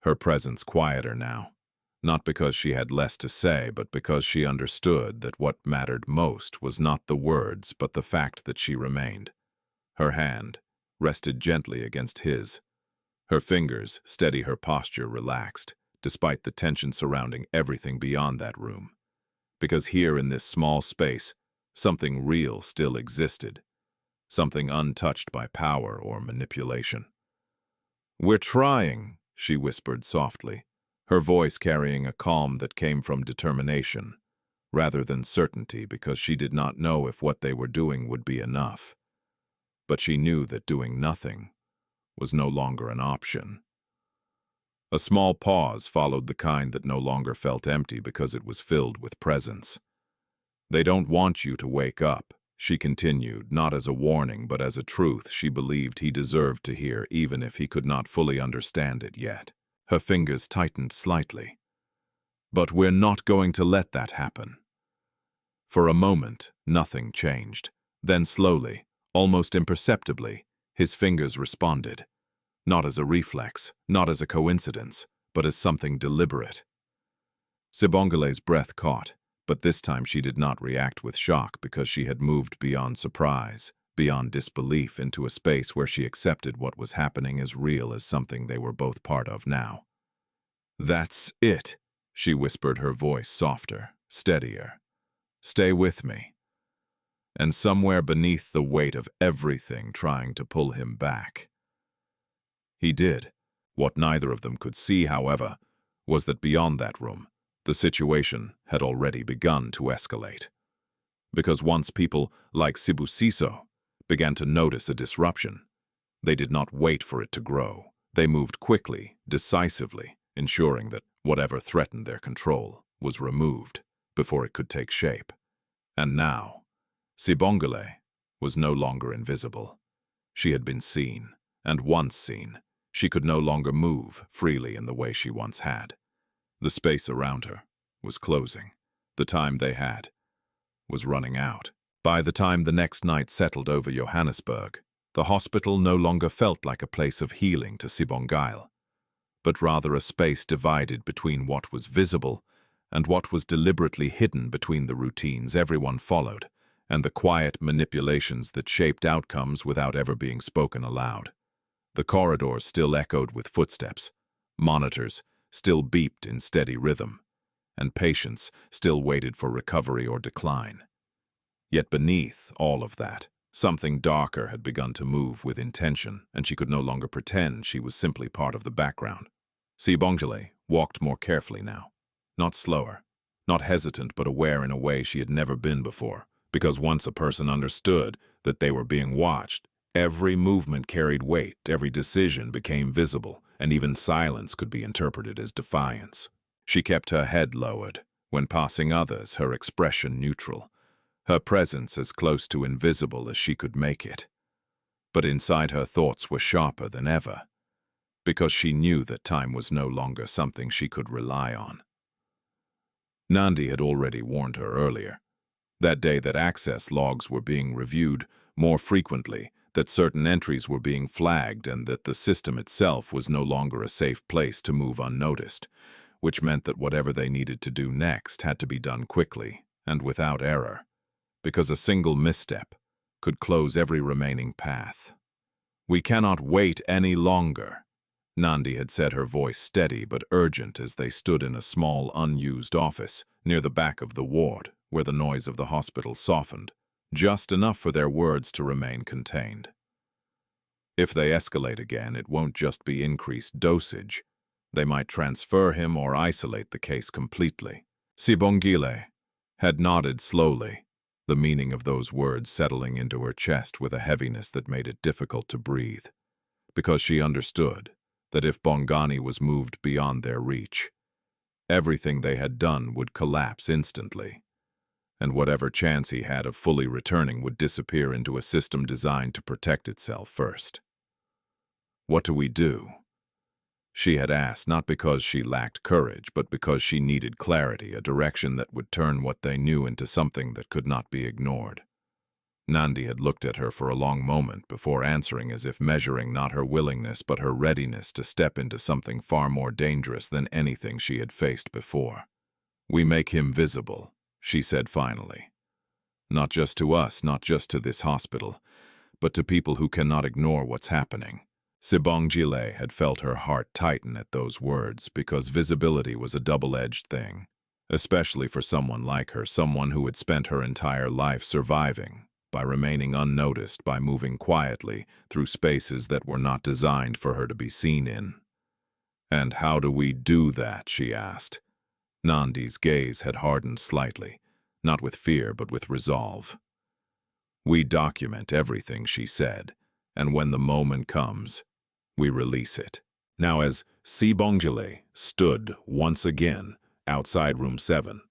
Her presence quieter now, not because she had less to say, but because she understood that what mattered most was not the words, but the fact that she remained. Her hand rested gently against his. Her fingers, steady, her posture relaxed, despite the tension surrounding everything beyond that room. Because here in this small space, something real still existed. Something untouched by power or manipulation. "We're trying," she whispered softly, her voice carrying a calm that came from determination, rather than certainty, because she did not know if what they were doing would be enough. But she knew that doing nothing was no longer an option. A small pause followed, the kind that no longer felt empty because it was filled with presence. "They don't want you to wake up," she continued, not as a warning but as a truth she believed he deserved to hear, even if he could not fully understand it yet. Her fingers tightened slightly. "But we're not going to let that happen." For a moment, nothing changed. Then slowly, almost imperceptibly, his fingers responded. Not as a reflex, not as a coincidence, but as something deliberate. Sibongile's breath caught, but this time she did not react with shock, because she had moved beyond surprise, beyond disbelief, into a space where she accepted what was happening as real as something they were both part of now. "That's it," she whispered, her voice softer, steadier. "Stay with me." And somewhere beneath the weight of everything trying to pull him back, he did. What neither of them could see, however, was that beyond that room, the situation had already begun to escalate. Because once people like Sibusiso began to notice a disruption, they did not wait for it to grow. They moved quickly, decisively, ensuring that whatever threatened their control was removed before it could take shape. And now, Sibongile was no longer invisible. She had been seen, and once seen, she could no longer move freely in the way she once had. The space around her was closing. The time they had was running out. By the time the next night settled over Johannesburg, the hospital no longer felt like a place of healing to Sibongile, but rather a space divided between what was visible and what was deliberately hidden, between the routines everyone followed and the quiet manipulations that shaped outcomes without ever being spoken aloud. The corridors still echoed with footsteps, monitors still beeped in steady rhythm, and patients still waited for recovery or decline. Yet beneath all of that, something darker had begun to move with intention, and she could no longer pretend she was simply part of the background. Sibongile walked more carefully now, not slower, not hesitant, but aware in a way she had never been before, because once a person understood that they were being watched, every movement carried weight, every decision became visible, and even silence could be interpreted as defiance. She kept her head lowered. When passing others, her expression neutral, her presence as close to invisible as she could make it. But inside, her thoughts were sharper than ever, because she knew that time was no longer something she could rely on. Nandi had already warned her earlier, that day, that access logs were being reviewed more frequently that certain entries were being flagged and that the system itself was no longer a safe place to move unnoticed, which meant that whatever they needed to do next had to be done quickly and without error, because a single misstep could close every remaining path. "We cannot wait any longer," Nandi had said, her voice steady but urgent as they stood in a small, unused office near the back of the ward, where the noise of the hospital softened, just enough for their words to remain contained. "If they escalate again, it won't just be increased dosage. They might transfer him or isolate the case completely." Sibongile had nodded slowly, the meaning of those words settling into her chest with a heaviness that made it difficult to breathe, because she understood that if Bongani was moved beyond their reach, everything they had done would collapse instantly, and whatever chance he had of fully returning would disappear into a system designed to protect itself first. "What do we do?" she had asked, not because she lacked courage, but because she needed clarity, a direction that would turn what they knew into something that could not be ignored. Nandi had looked at her for a long moment before answering, as if measuring not her willingness but her readiness to step into something far more dangerous than anything she had faced before. "We make him visible," she said finally. "Not just to us, not just to this hospital, but to people who cannot ignore what's happening." Sibongile had felt her heart tighten at those words, because visibility was a double-edged thing, especially for someone like her, someone who had spent her entire life surviving, by remaining unnoticed, by moving quietly through spaces that were not designed for her to be seen in. "And how do we do that?" she asked. Nandi's gaze had hardened slightly, not with fear but with resolve. "We document everything," she said, "and when the moment comes, we release it." Now, as Sibongile stood once again outside room 7,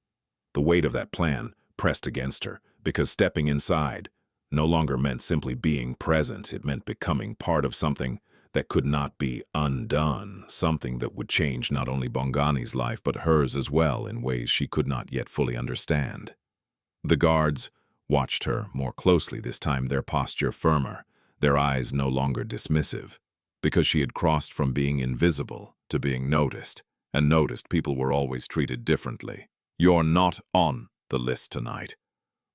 the weight of that plan pressed against her, because stepping inside no longer meant simply being present. It meant becoming part of something that could not be undone, something that would change not only Bongani's life but hers as well in ways she could not yet fully understand. The guards watched her more closely this time, their posture firmer, their eyes no longer dismissive, because she had crossed from being invisible to being noticed, and noticed people were always treated differently. "You're not on the list tonight,"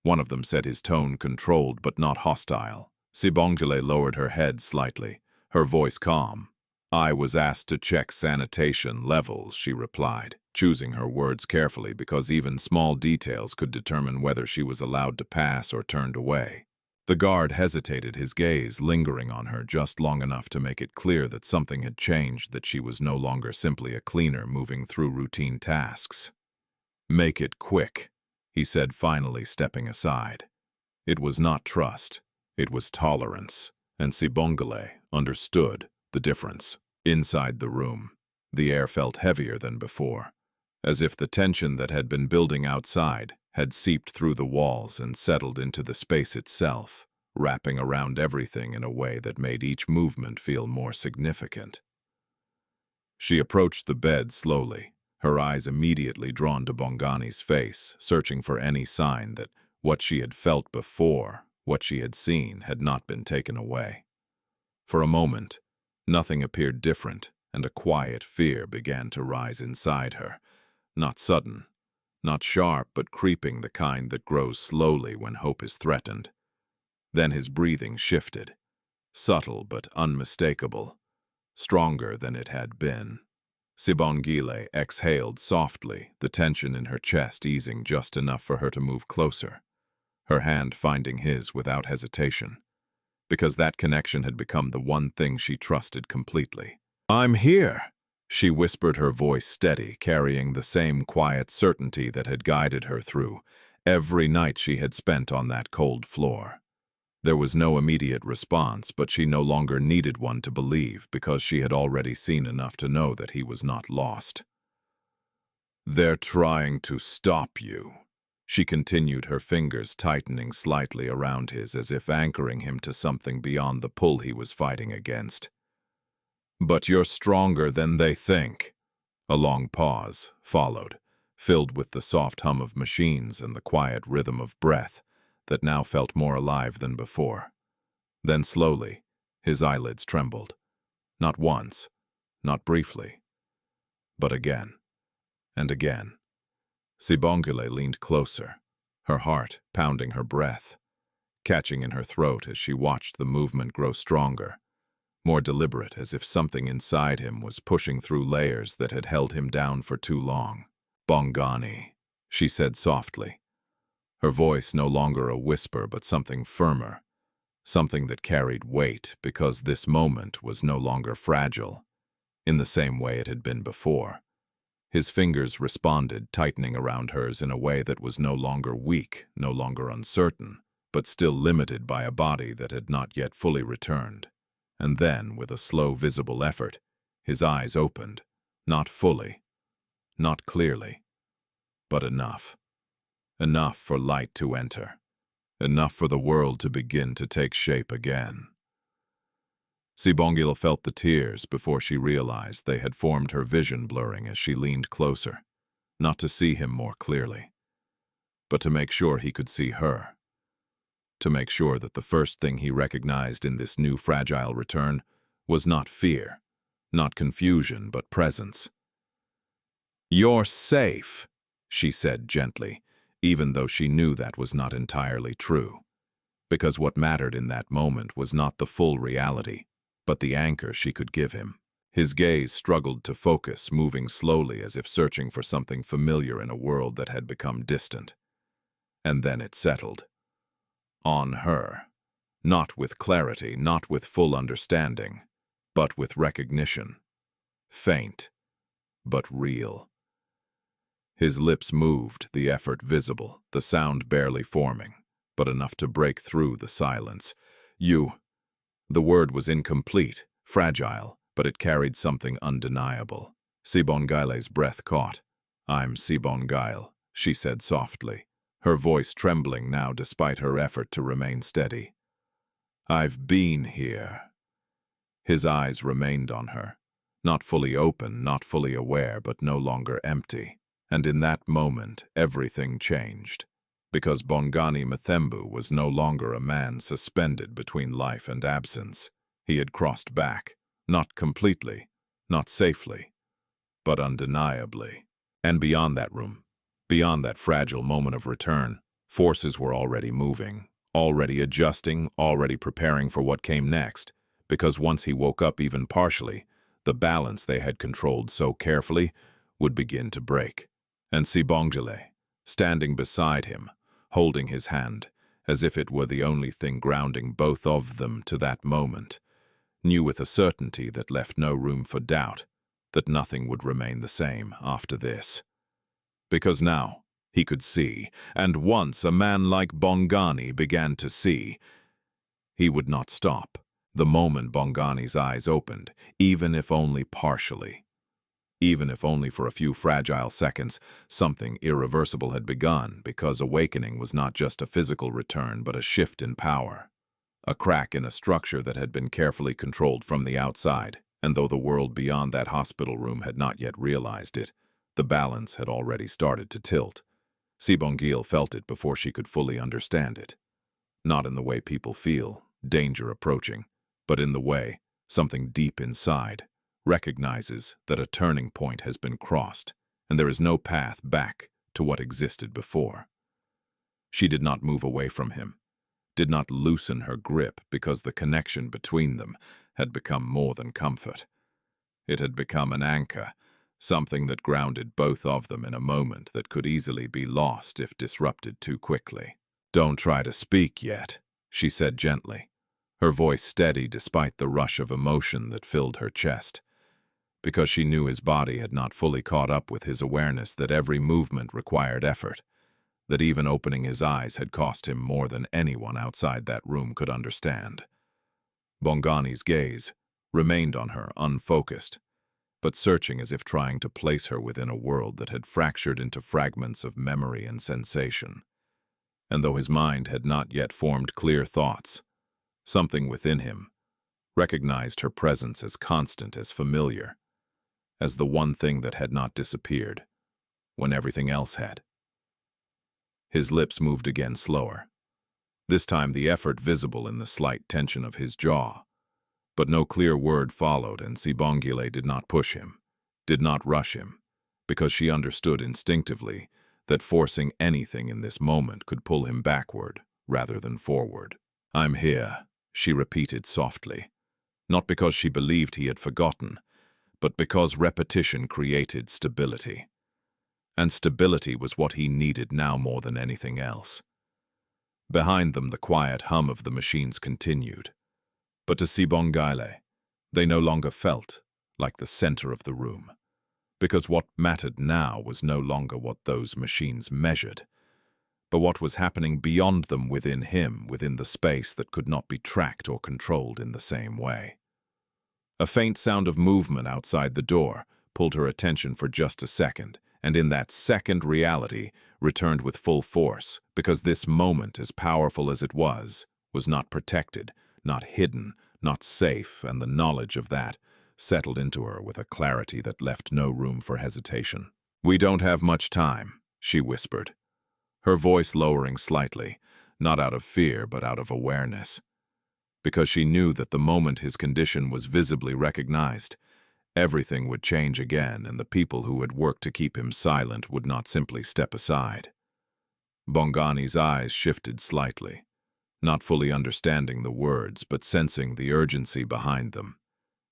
one of them said, his tone controlled but not hostile. Sibongile lowered her head slightly, her voice calm. "I was asked to check sanitation levels," she replied, choosing her words carefully because even small details could determine whether she was allowed to pass or turned away. The guard hesitated, his gaze lingering on her just long enough to make it clear that something had changed, that she was no longer simply a cleaner moving through routine tasks. "Make it quick," he said, finally stepping aside. It was not trust, it was tolerance, and Sibongile understood the difference. Inside the room, the air felt heavier than before, as if the tension that had been building outside had seeped through the walls and settled into the space itself, wrapping around everything in a way that made each movement feel more significant. She approached the bed slowly, her eyes immediately drawn to Bongani's face, searching for any sign that what she had felt before, what she had seen, had not been taken away. For a moment, nothing appeared different, and a quiet fear began to rise inside her, not sudden, not sharp, but creeping, the kind that grows slowly when hope is threatened. Then his breathing shifted, subtle but unmistakable, stronger than it had been. Sibongile exhaled softly, the tension in her chest easing just enough for her to move closer, her hand finding his without hesitation, because that connection had become the one thing she trusted completely. "I'm here," she whispered, her voice steady, carrying the same quiet certainty that had guided her through every night she had spent on that cold floor. There was no immediate response, but she no longer needed one to believe, because she had already seen enough to know that he was not lost. "They're trying to stop you," she continued, her fingers tightening slightly around his, as if anchoring him to something beyond the pull he was fighting against. "But you're stronger than they think." A long pause followed, filled with the soft hum of machines and the quiet rhythm of breath that now felt more alive than before. Then slowly, his eyelids trembled. Not once, not briefly, but again and again. Sibongile leaned closer, her heart pounding her breath, catching in her throat as she watched the movement grow stronger, more deliberate, as if something inside him was pushing through layers that had held him down for too long. "Bongani," she said softly, her voice no longer a whisper but something firmer, something that carried weight because this moment was no longer fragile, in the same way it had been before. His fingers responded, tightening around hers in a way that was no longer weak, no longer uncertain, but still limited by a body that had not yet fully returned. And then, with a slow, visible effort, his eyes opened, not fully, not clearly, but enough. Enough for light to enter. Enough for the world to begin to take shape again. Sibongile felt the tears before she realized they had formed her vision blurring as she leaned closer, not to see him more clearly, but to make sure he could see her. To make sure that the first thing he recognized in this new fragile return was not fear, not confusion, but presence. "You're safe," she said gently, even though she knew that was not entirely true. Because what mattered in that moment was not the full reality, but the anchor she could give him. His gaze struggled to focus, moving slowly as if searching for something familiar in a world that had become distant. And then it settled. On her. Not with clarity, not with full understanding, but with recognition. Faint, but real. His lips moved, the effort visible, the sound barely forming, but enough to break through the silence. "You." The word was incomplete, fragile, but it carried something undeniable. Sibongile's breath caught. "I'm Sibongile," she said softly, her voice trembling now despite her effort to remain steady. "I've been here." His eyes remained on her, not fully open, not fully aware, but no longer empty. And in that moment, everything changed. Because Bongani Mthembu was no longer a man suspended between life and absence. He had crossed back, not completely, not safely, but undeniably. And beyond that room, beyond that fragile moment of return, forces were already moving, already adjusting, already preparing for what came next. Because once he woke up even partially, the balance they had controlled so carefully would begin to break. And Sibongile, standing beside him, holding his hand, as if it were the only thing grounding both of them to that moment, knew with a certainty that left no room for doubt that nothing would remain the same after this. Because now he could see, and once a man like Bongani began to see, he would not stop the moment Bongani's eyes opened, even if only partially. Even if only for a few fragile seconds, something irreversible had begun, because awakening was not just a physical return but a shift in power. A crack in a structure that had been carefully controlled from the outside, and though the world beyond that hospital room had not yet realized it, the balance had already started to tilt. Sibongile felt it before she could fully understand it. Not in the way people feel, danger approaching, but in the way, something deep inside, recognizes that a turning point has been crossed, and there is no path back to what existed before. She did not move away from him, did not loosen her grip because the connection between them had become more than comfort. It had become an anchor, something that grounded both of them in a moment that could easily be lost if disrupted too quickly. "Don't try to speak yet," she said gently, her voice steady despite the rush of emotion that filled her chest. Because she knew his body had not fully caught up with his awareness that every movement required effort, that even opening his eyes had cost him more than anyone outside that room could understand. Bongani's gaze remained on her, unfocused, but searching as if trying to place her within a world that had fractured into fragments of memory and sensation. And though his mind had not yet formed clear thoughts, something within him recognized her presence as constant, as familiar, as the one thing that had not disappeared when everything else had. His lips moved again slower, this time the effort visible in the slight tension of his jaw. But no clear word followed, and Sibongile did not push him, did not rush him, because she understood instinctively that forcing anything in this moment could pull him backward rather than forward. "I'm here," she repeated softly, not because she believed he had forgotten, but because repetition created stability. And stability was what he needed now more than anything else. Behind them, the quiet hum of the machines continued. But to Sibongile, they no longer felt like the center of the room, because what mattered now was no longer what those machines measured, but what was happening beyond them within him, within the space that could not be tracked or controlled in the same way. A faint sound of movement outside the door pulled her attention for just a second, and in that second reality returned with full force, because this moment, as powerful as it was not protected, not hidden, not safe, and the knowledge of that settled into her with a clarity that left no room for hesitation. "We don't have much time," she whispered, her voice lowering slightly, not out of fear but out of awareness, because she knew that the moment his condition was visibly recognized, everything would change again, and the people who had worked to keep him silent would not simply step aside. Bongani's eyes shifted slightly, not fully understanding the words, but sensing the urgency behind them,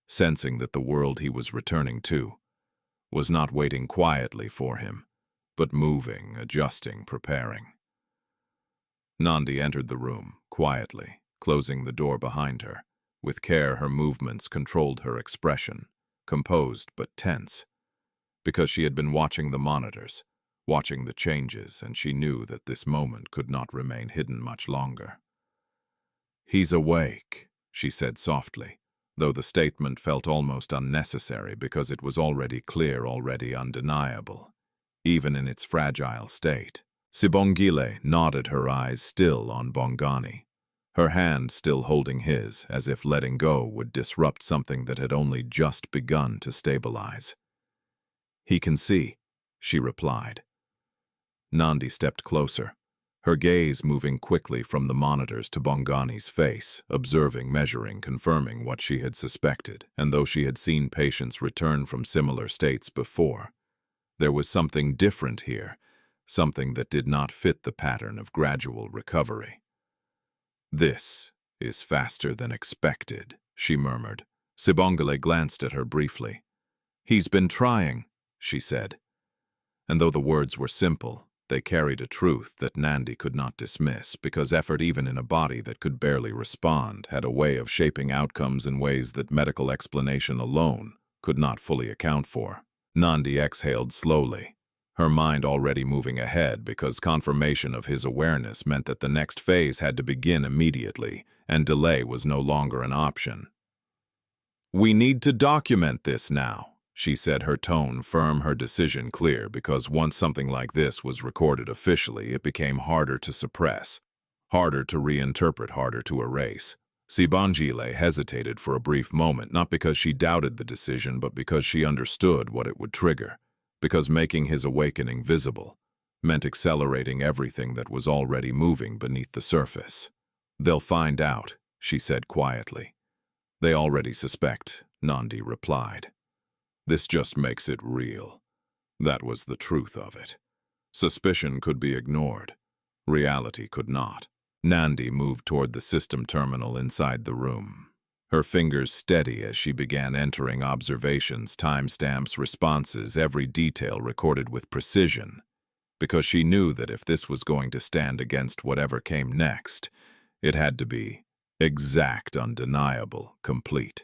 sensing that the world he was returning to was not waiting quietly for him, but moving, adjusting, preparing. Nandi entered the room, quietly, closing the door behind her. With care, her movements controlled her expression, composed but tense, because she had been watching the monitors, watching the changes, and she knew that this moment could not remain hidden much longer. "He's awake," she said softly, though the statement felt almost unnecessary because it was already clear, already undeniable, even in its fragile state. Sibongile nodded, her eyes still on Bongani, her hand still holding his, as if letting go would disrupt something that had only just begun to stabilize. "He can see," she replied. Nandi stepped closer, her gaze moving quickly from the monitors to Bongani's face, observing, measuring, confirming what she had suspected. And though she had seen patients return from similar states before, there was something different here, something that did not fit the pattern of gradual recovery. "This is faster than expected," she murmured. Sibongile glanced at her briefly. "He's been trying," she said. And though the words were simple, they carried a truth that Nandi could not dismiss, because effort, even in a body that could barely respond, had a way of shaping outcomes in ways that medical explanation alone could not fully account for. Nandi exhaled slowly, her mind already moving ahead, because confirmation of his awareness meant that the next phase had to begin immediately, and delay was no longer an option. "We need to document this now," she said, her tone firm, her decision clear, because once something like this was recorded officially, it became harder to suppress, harder to reinterpret, harder to erase. Sibongile hesitated for a brief moment, not because she doubted the decision, but because she understood what it would trigger, because making his awakening visible meant accelerating everything that was already moving beneath the surface. "They'll find out," she said quietly. "They already suspect," Nandi replied. "This just makes it real." That was the truth of it. Suspicion could be ignored. Reality could not. Nandi moved toward the system terminal inside the room, her fingers steady as she began entering observations, timestamps, responses, every detail recorded with precision, because she knew that if this was going to stand against whatever came next, it had to be exact, undeniable, complete.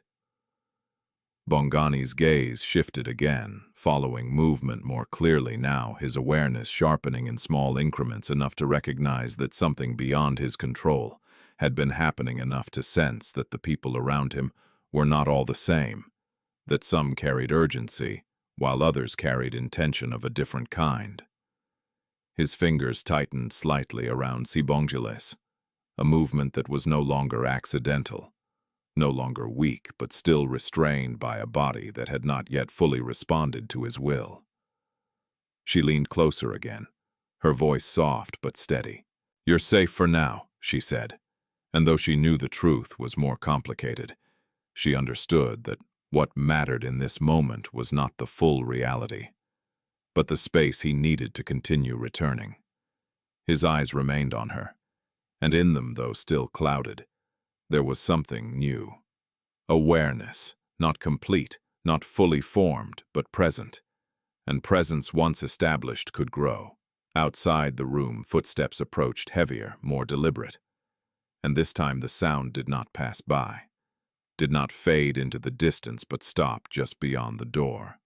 Bongani's gaze shifted again, following movement more clearly now, his awareness sharpening in small increments enough to recognize that something beyond his control had been happening, enough to sense that the people around him were not all the same, that some carried urgency, while others carried intention of a different kind. His fingers tightened slightly around Sibongile's, a movement that was no longer accidental, no longer weak, but still restrained by a body that had not yet fully responded to his will. She leaned closer again, her voice soft but steady. "You're safe for now," she said, and though she knew the truth was more complicated, she understood that what mattered in this moment was not the full reality, but the space he needed to continue returning. His eyes remained on her, and in them, though still clouded, there was something new. Awareness, not complete, not fully formed, but present. And presence once established could grow. Outside the room, footsteps approached, heavier, more deliberate. And this time the sound did not pass by, did not fade into the distance, but stopped just beyond the door.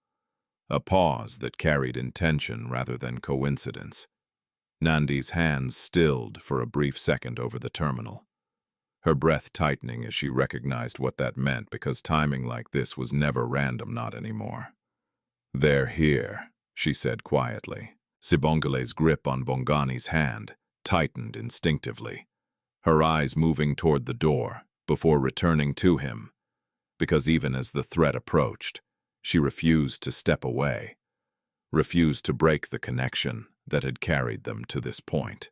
A pause that carried intention rather than coincidence. Nandi's hands stilled for a brief second over the terminal, her breath tightening as she recognized what that meant, because timing like this was never random, not anymore. "They're here," she said quietly. Sibongile's grip on Bongani's hand tightened instinctively, her eyes moving toward the door before returning to him, because even as the threat approached, she refused to step away, refused to break the connection that had carried them to this point.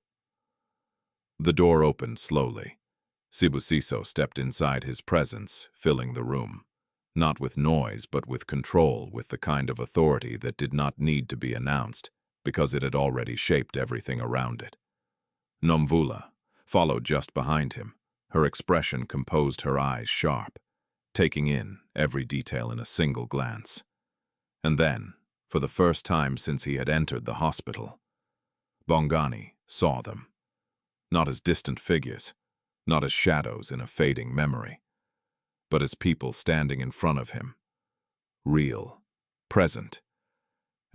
The door opened slowly. Sibongile stepped inside, his presence filling the room, not with noise but with control, with the kind of authority that did not need to be announced because it had already shaped everything around it. Nomvula followed just behind him, her expression composed, her eyes sharp, taking in every detail in a single glance. And then, for the first time since he had entered the hospital, Bongani saw them, not as distant figures, not as shadows in a fading memory, but as people standing in front of him, real, present.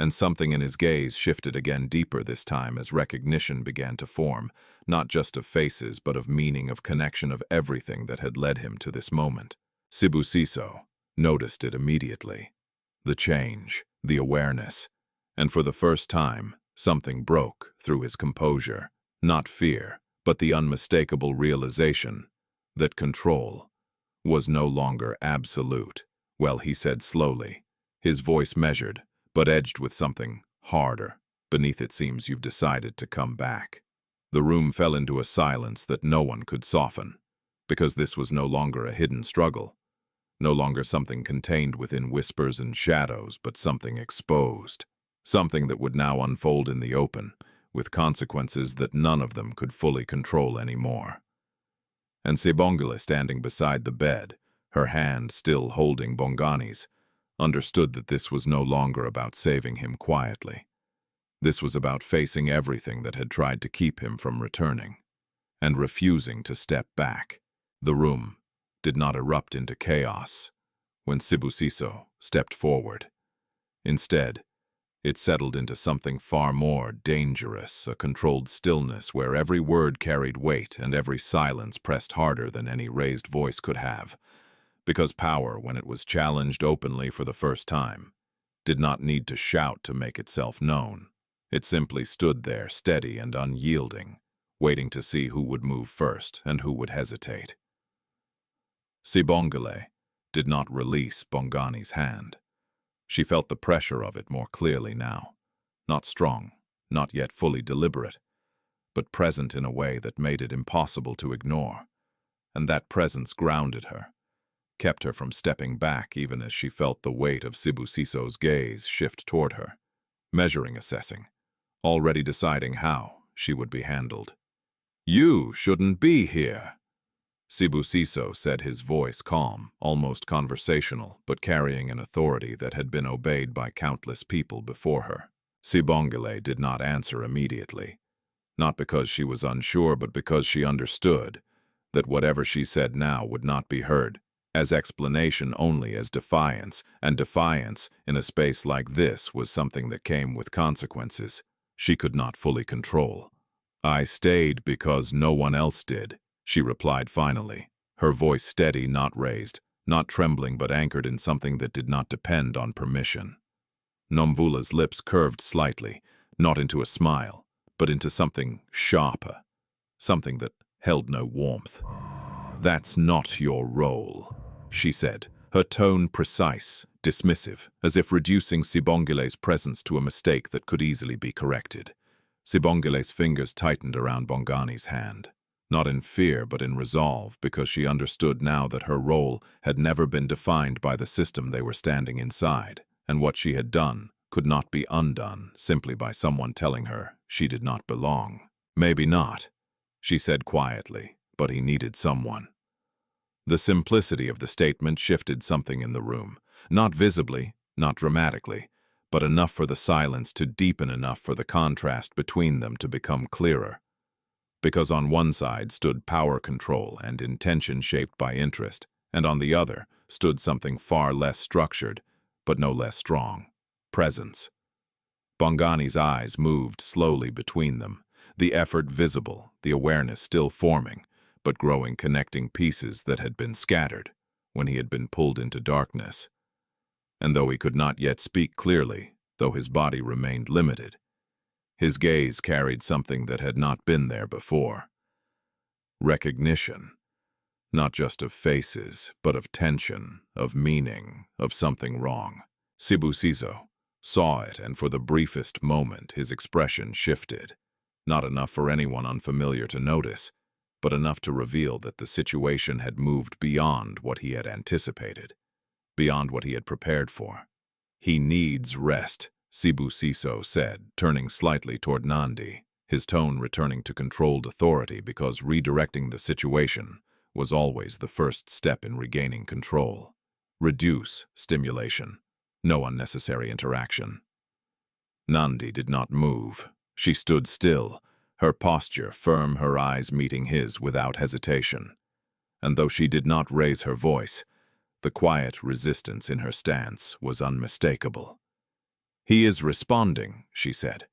And something in his gaze shifted again, deeper this time, as recognition began to form, not just of faces but of meaning, of connection, of everything that had led him to this moment. Sibongile noticed it immediately, the change, the awareness, and for the first time, something broke through his composure, not fear, but the unmistakable realization that control was no longer absolute. "Well," he said slowly, his voice measured, but edged with something harder. "Beneath it seems you've decided to come back." The room fell into a silence that no one could soften, because this was no longer a hidden struggle, no longer something contained within whispers and shadows, but something exposed, something that would now unfold in the open, with consequences that none of them could fully control anymore. And Sibongile, standing beside the bed, her hand still holding Bongani's, understood that this was no longer about saving him quietly. This was about facing everything that had tried to keep him from returning, and refusing to step back. The room did not erupt into chaos when Sibongile stepped forward. Instead, it settled into something far more dangerous, a controlled stillness where every word carried weight and every silence pressed harder than any raised voice could have. Because power, when it was challenged openly for the first time, did not need to shout to make itself known. It simply stood there, steady and unyielding, waiting to see who would move first and who would hesitate. Sibongile did not release Bongani's hand. She felt the pressure of it more clearly now, not strong, not yet fully deliberate, but present in a way that made it impossible to ignore, and that presence grounded her, kept her from stepping back even as she felt the weight of Sibusiso's gaze shift toward her, measuring, assessing, already deciding how she would be handled. "You shouldn't be here," Sibongile said, his voice calm, almost conversational, but carrying an authority that had been obeyed by countless people before her. Sibongile did not answer immediately, not because she was unsure, but because she understood that whatever she said now would not be heard as explanation, only as defiance, and defiance in a space like this was something that came with consequences she could not fully control. "I stayed because no one else did," she replied finally, her voice steady, not raised, not trembling, but anchored in something that did not depend on permission. Nomvula's lips curved slightly, not into a smile, but into something sharper, something that held no warmth. "That's not your role," she said, her tone precise, dismissive, as if reducing Sibongile's presence to a mistake that could easily be corrected. Sibongile's fingers tightened around Bongani's hand. Not in fear, but in resolve, because she understood now that her role had never been defined by the system they were standing inside, and what she had done could not be undone simply by someone telling her she did not belong. Maybe not, she said quietly, but he needed someone. The simplicity of the statement shifted something in the room, not visibly, not dramatically, but enough for the silence to deepen, enough for the contrast between them to become clearer. Because on one side stood power control and intention shaped by interest, and on the other stood something far less structured, but no less strong: presence. Bongani's eyes moved slowly between them, the effort visible, the awareness still forming, but growing, connecting pieces that had been scattered when he had been pulled into darkness. And though he could not yet speak clearly, though his body remained limited, his gaze carried something that had not been there before. Recognition, not just of faces, but of tension, of meaning, of something wrong. Sibongile saw it, and for the briefest moment his expression shifted, not enough for anyone unfamiliar to notice, but enough to reveal that the situation had moved beyond what he had anticipated, beyond what he had prepared for. "He needs rest," Sibongile said, turning slightly toward Nandi, his tone returning to controlled authority, because redirecting the situation was always the first step in regaining control. Reduce stimulation, no unnecessary interaction. Nandi did not move. She stood still, her posture firm, her eyes meeting his without hesitation. And though she did not raise her voice, the quiet resistance in her stance was unmistakable. "He is responding," she said.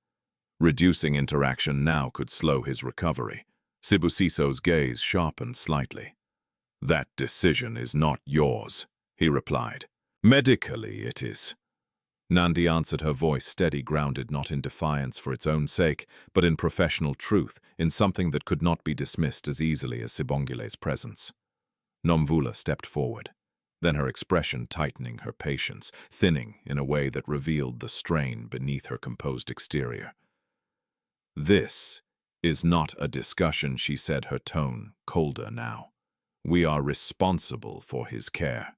Reducing interaction now could slow his recovery. Sibusiso's gaze sharpened slightly. "That decision is not yours," he replied. "Medically it is." Nandi answered, her voice steady, grounded not in defiance for its own sake, but in professional truth, in something that could not be dismissed as easily as Sibongile's presence. Nomvula stepped forward, then her expression tightening, her patience thinning in a way that revealed the strain beneath her composed exterior. "This is not a discussion," she said, her tone colder now. "We are responsible for his care."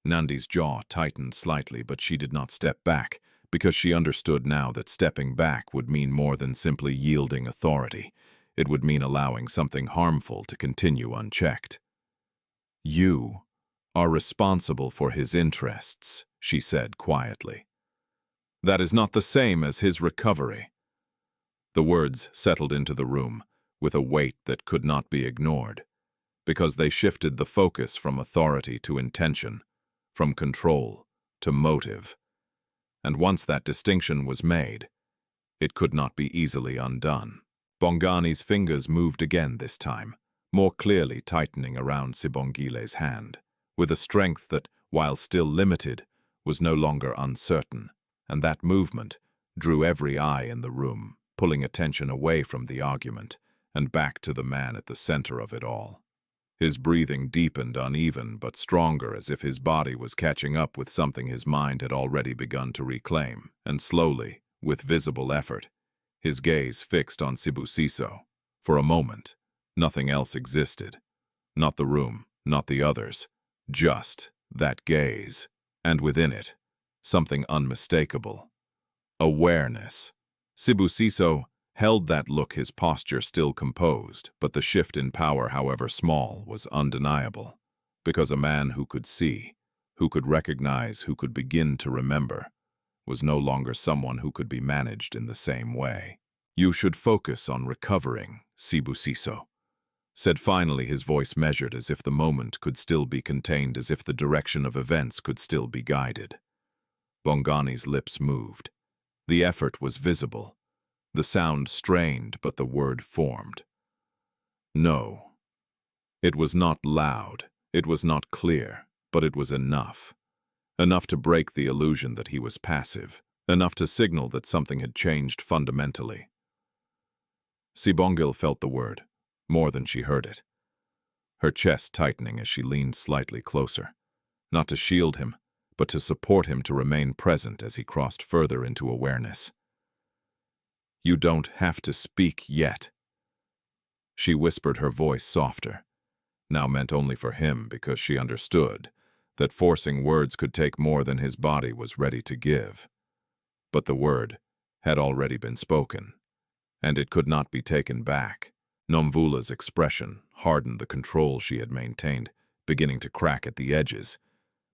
Nandi's jaw tightened slightly, but she did not step back, because she understood now that stepping back would mean more than simply yielding authority. It would mean allowing something harmful to continue unchecked. "You are responsible for his interests," she said quietly. "That is not the same as his recovery." The words settled into the room with a weight that could not be ignored, because they shifted the focus from authority to intention, from control to motive. And once that distinction was made, it could not be easily undone. Bongani's fingers moved again this time, more clearly tightening around Sibongile's hand, with a strength that, while still limited, was no longer uncertain, and that movement drew every eye in the room, pulling attention away from the argument and back to the man at the center of it all. His breathing deepened, uneven but stronger, as if his body was catching up with something his mind had already begun to reclaim, and slowly, with visible effort, his gaze fixed on Sibongile. For a moment, nothing else existed. Not the room, not the others, just that gaze, and within it, something unmistakable. Awareness. Sibongile held that look, his posture still composed, but the shift in power, however small, was undeniable, because a man who could see, who could recognize, who could begin to remember, was no longer someone who could be managed in the same way. "You should focus on recovering," Sibongile said finally, his voice measured, as if the moment could still be contained, as if the direction of events could still be guided. Bongani's lips moved. The effort was visible. The sound strained, but the word formed. No. It was not loud, it was not clear, but it was enough. Enough to break the illusion that he was passive, enough to signal that something had changed fundamentally. Sibongile felt the word, more than she heard it, her chest tightening as she leaned slightly closer, not to shield him, but to support him, to remain present as he crossed further into awareness. "You don't have to speak yet," She whispered, her voice softer, now meant only for him because she understood that forcing words could take more than his body was ready to give. But the word had already been spoken, and it could not be taken back. Nomvula's expression hardened, the control she had maintained beginning to crack at the edges,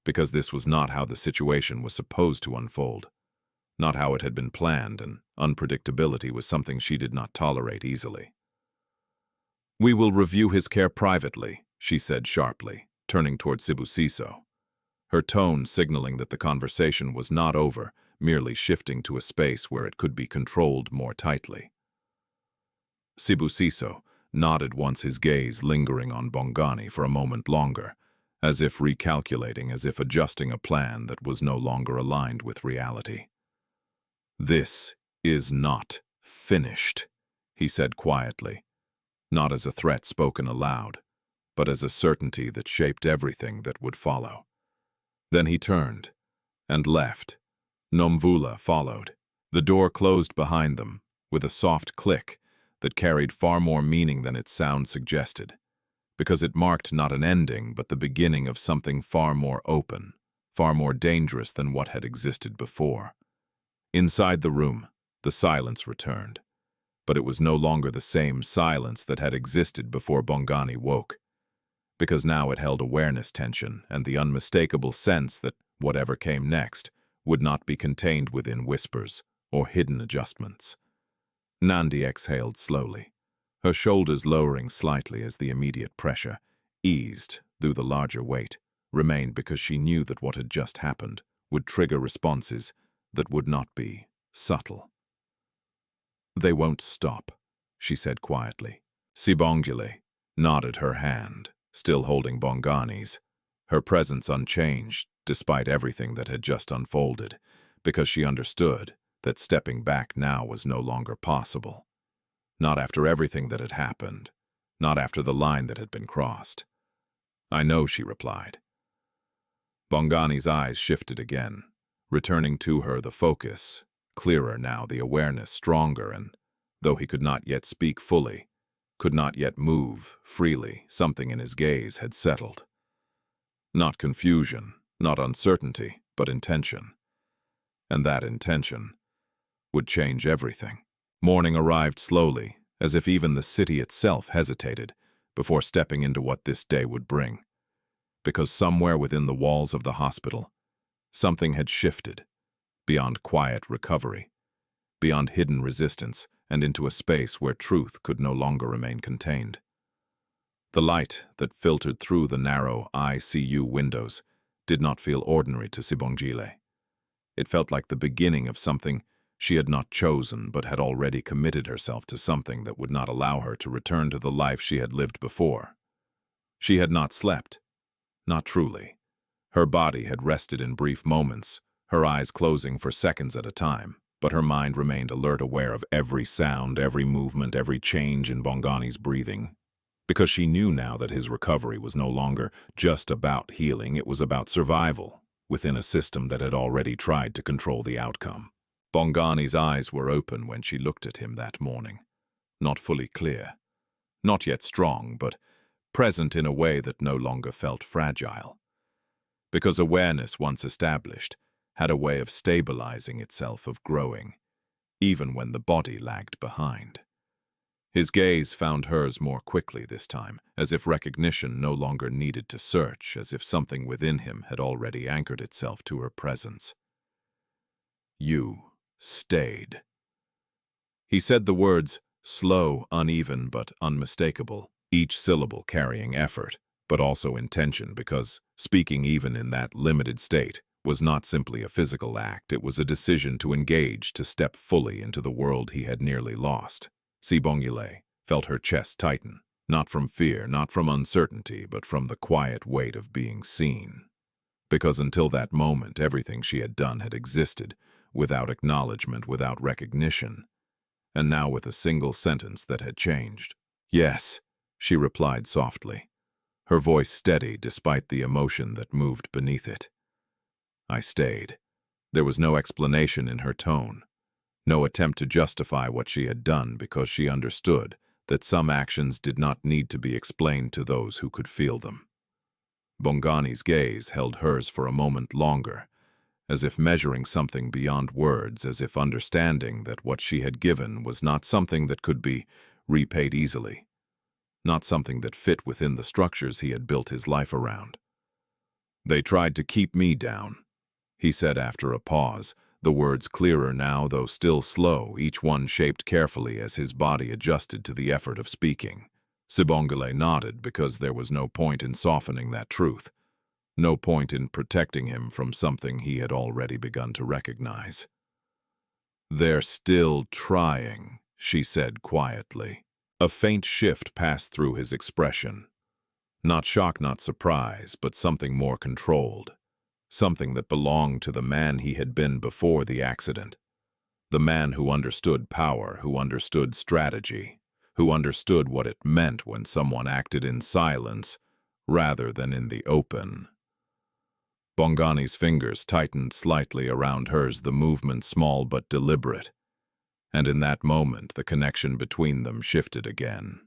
because this was not how the situation was supposed to unfold, not how it had been planned, and unpredictability was something she did not tolerate easily. "We will review his care privately," she said sharply, turning toward Sibongile, her tone signaling that the conversation was not over, merely shifting to a space where it could be controlled more tightly. Sibongile nodded once, his gaze lingering on Bongani for a moment longer, as if recalculating, as if adjusting a plan that was no longer aligned with reality. "This is not finished," he said quietly, not as a threat spoken aloud, but as a certainty that shaped everything that would follow. Then he turned and left. Nomvula followed. The door closed behind them with a soft click that carried far more meaning than its sound suggested, because it marked not an ending but the beginning of something far more open, far more dangerous than what had existed before. Inside the room, the silence returned, but it was no longer the same silence that had existed before Bongani woke, because now it held awareness, tension, and the unmistakable sense that whatever came next would not be contained within whispers or hidden adjustments. Nandi exhaled slowly, her shoulders lowering slightly as the immediate pressure eased, though the larger weight remained, because she knew that what had just happened would trigger responses that would not be subtle. "They won't stop," she said quietly. Sibongile nodded, her hand still holding Bongani's, her presence unchanged despite everything that had just unfolded, because she understood that stepping back now was no longer possible. Not after everything that had happened, not after the line that had been crossed. "I know," she replied. Bongani's eyes shifted again, returning to her, the focus clearer now, the awareness stronger, and though he could not yet speak fully, could not yet move freely, something in his gaze had settled. Not confusion, not uncertainty, but intention. And that intention would change everything. Morning arrived slowly, as if even the city itself hesitated before stepping into what this day would bring. Because somewhere within the walls of the hospital, something had shifted, beyond quiet recovery, beyond hidden resistance, and into a space where truth could no longer remain contained. The light that filtered through the narrow ICU windows did not feel ordinary to Sibongile. It felt like the beginning of something she had not chosen, but had already committed herself to something that would not allow her to return to the life she had lived before. She had not slept, not truly. Her body had rested in brief moments, her eyes closing for seconds at a time, but her mind remained alert, aware of every sound, every movement, every change in Bongani's breathing. Because she knew now that his recovery was no longer just about healing, it was about survival, within a system that had already tried to control the outcome. Bongani's eyes were open when she looked at him that morning, not fully clear, not yet strong, but present in a way that no longer felt fragile. Because awareness, once established, had a way of stabilizing itself, of growing, even when the body lagged behind. His gaze found hers more quickly this time, as if recognition no longer needed to search, as if something within him had already anchored itself to her presence. "You stayed." He said the words, slow, uneven, but unmistakable, each syllable carrying effort, but also intention, because speaking even in that limited state was not simply a physical act, it was a decision to engage, to step fully into the world he had nearly lost. Sibongile felt her chest tighten, not from fear, not from uncertainty, but from the quiet weight of being seen. Because until that moment, everything she had done had existed, without acknowledgement, without recognition, and now with a single sentence that had changed. "Yes," she replied softly, her voice steady despite the emotion that moved beneath it. "I stayed." There was no explanation in her tone, no attempt to justify what she had done, because she understood that some actions did not need to be explained to those who could feel them. Bongani's gaze held hers for a moment longer, as if measuring something beyond words, as if understanding that what she had given was not something that could be repaid easily, not something that fit within the structures he had built his life around. "They tried to keep me down," he said after a pause, the words clearer now, though still slow, each one shaped carefully as his body adjusted to the effort of speaking. Sibongile nodded because there was no point in softening that truth, no point in protecting him from something he had already begun to recognize. "They're still trying," she said quietly. A faint shift passed through his expression. Not shock, not surprise, but something more controlled. Something that belonged to the man he had been before the accident. The man who understood power, who understood strategy, who understood what it meant when someone acted in silence rather than in the open. Bongani's fingers tightened slightly around hers, the movement small but deliberate. And in that moment, the connection between them shifted again.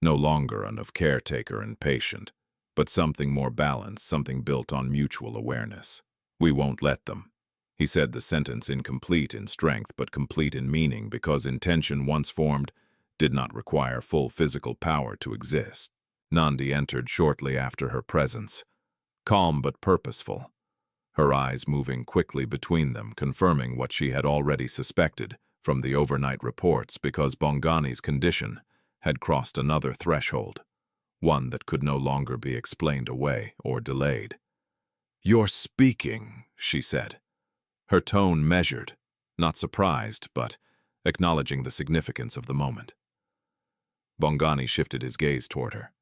No longer one of caretaker and patient, but something more balanced, something built on mutual awareness. "We won't let them." He said the sentence incomplete in strength but complete in meaning, because intention once formed did not require full physical power to exist. Nandi entered shortly after her presence, calm but purposeful, her eyes moving quickly between them, confirming what she had already suspected from the overnight reports, because Bongani's condition had crossed another threshold, one that could no longer be explained away or delayed. "You're speaking," she said, her tone measured, not surprised, but acknowledging the significance of the moment. Bongani shifted his gaze toward her,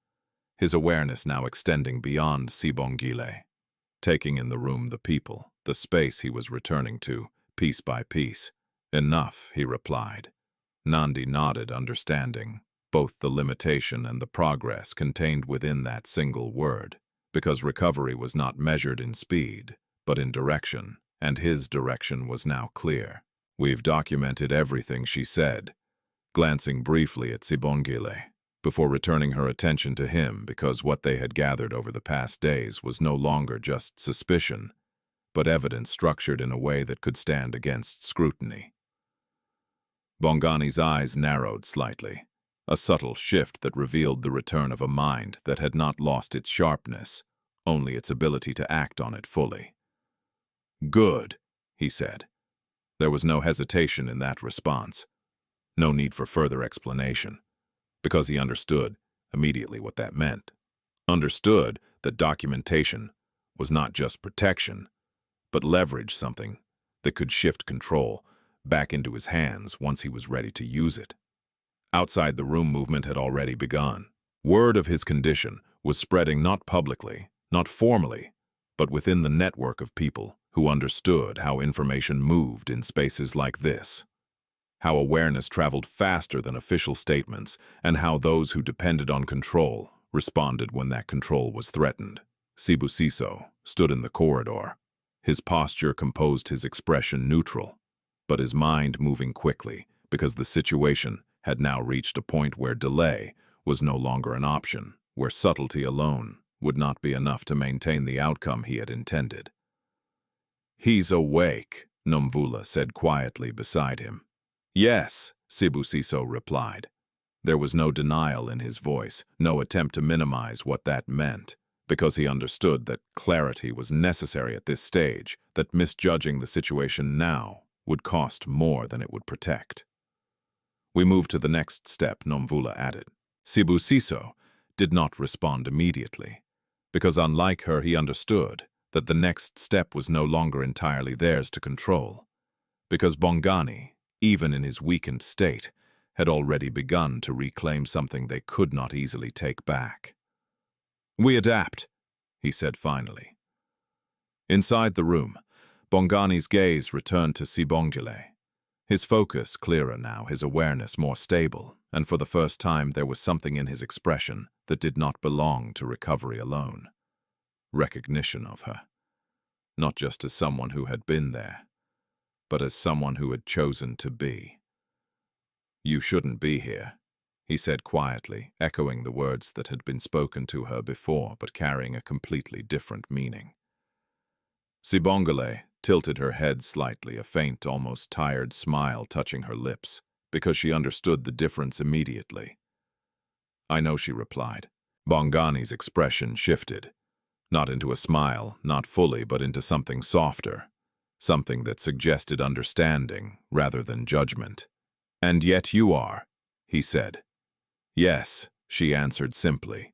his awareness now extending beyond Sibongile, taking in the room, the people, the space he was returning to, piece by piece. "Enough," he replied. Nandi nodded, understanding both the limitation and the progress contained within that single word, because recovery was not measured in speed, but in direction, and his direction was now clear. "We've documented everything," she said, glancing briefly at Sibongile, before returning her attention to him, because what they had gathered over the past days was no longer just suspicion, but evidence structured in a way that could stand against scrutiny. Bongani's eyes narrowed slightly, a subtle shift that revealed the return of a mind that had not lost its sharpness, only its ability to act on it fully. "Good," he said. There was no hesitation in that response, no need for further explanation, because he understood immediately what that meant. Understood that documentation was not just protection, but leverage, something that could shift control back into his hands once he was ready to use it. Outside the room, movement had already begun. Word of his condition was spreading not publicly, not formally, but within the network of people who understood how information moved in spaces like this, how awareness traveled faster than official statements, and how those who depended on control responded when that control was threatened. Sibongile stood in the corridor, his posture composed, his expression neutral, but his mind moving quickly, because the situation had now reached a point where delay was no longer an option, where subtlety alone would not be enough to maintain the outcome he had intended. "He's awake," Mthembu said quietly beside him. "Yes," Sibongile replied. There was no denial in his voice, no attempt to minimize what that meant, because he understood that clarity was necessary at this stage, that misjudging the situation now would cost more than it would protect. "We move to the next step," Mthembu added. Sibongile did not respond immediately, because unlike her, he understood that the next step was no longer entirely theirs to control, because Bongani, even in his weakened state, had already begun to reclaim something they could not easily take back. "We adapt," he said finally. Inside the room, Bongani's gaze returned to Sibongile, his focus clearer now, his awareness more stable, and for the first time there was something in his expression that did not belong to recovery alone. Recognition of her, not just as someone who had been there, but as someone who had chosen to be. "You shouldn't be here," he said quietly, echoing the words that had been spoken to her before but carrying a completely different meaning. Sibongile tilted her head slightly, a faint, almost tired smile touching her lips, because she understood the difference immediately. "I know," she replied. Bongani's expression shifted, not into a smile, not fully, but into something softer, something that suggested understanding rather than judgment. "And yet you are," he said. "Yes," she answered simply.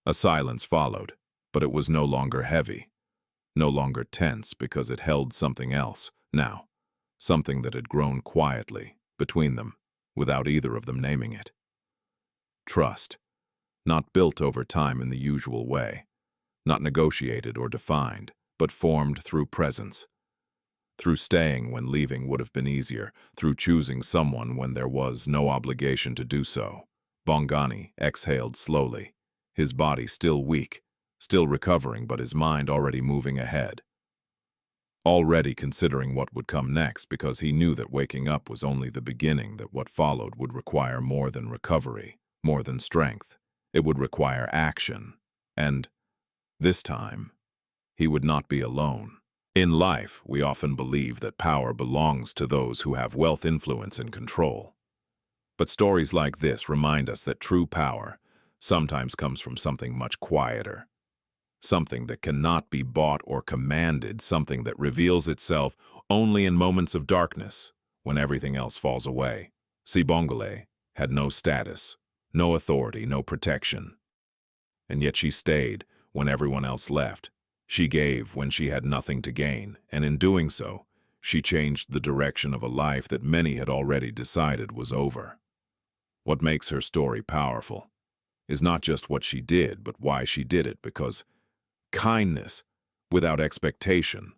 A silence followed, but it was no longer heavy, no longer tense, because it held something else now, something that had grown quietly between them without either of them naming it. Trust, not built over time in the usual way, not negotiated or defined, but formed through presence, through staying when leaving would have been easier, through choosing someone when there was no obligation to do so. Bongani exhaled slowly, his body still weak, still recovering, but his mind already moving ahead. Already considering what would come next, because he knew that waking up was only the beginning, that what followed would require more than recovery, more than strength. It would require action. And this time, he would not be alone. In life, we often believe that power belongs to those who have wealth, influence, and control. But stories like this remind us that true power sometimes comes from something much quieter, something that cannot be bought or commanded, something that reveals itself only in moments of darkness, when everything else falls away. Sibongile had no status, no authority, no protection. And yet she stayed when everyone else left. She gave when she had nothing to gain, and in doing so, she changed the direction of a life that many had already decided was over. What makes her story powerful is not just what she did, but why she did it, because kindness without expectation,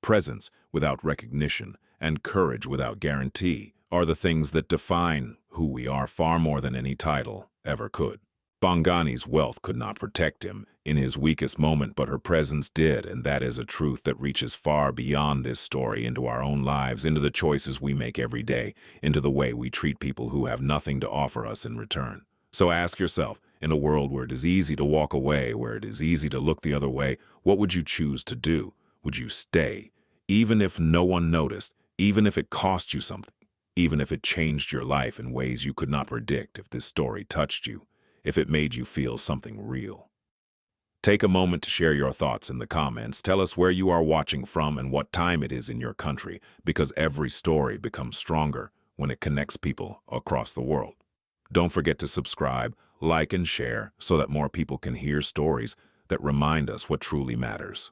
presence without recognition, and courage without guarantee are the things that define who we are far more than any title ever could. Bongani's wealth could not protect him in his weakest moment, but her presence did, and that is a truth that reaches far beyond this story, into our own lives, into the choices we make every day, into the way we treat people who have nothing to offer us in return. So ask yourself, in a world where it is easy to walk away, where it is easy to look the other way, what would you choose to do? Would you stay, even if no one noticed, even if it cost you something, even if it changed your life in ways you could not predict, if this story touched you, if it made you feel something real? Take a moment to share your thoughts in the comments. Tell us where you are watching from and what time it is in your country, because every story becomes stronger when it connects people across the world. Don't forget to subscribe, like, and share so that more people can hear stories that remind us what truly matters.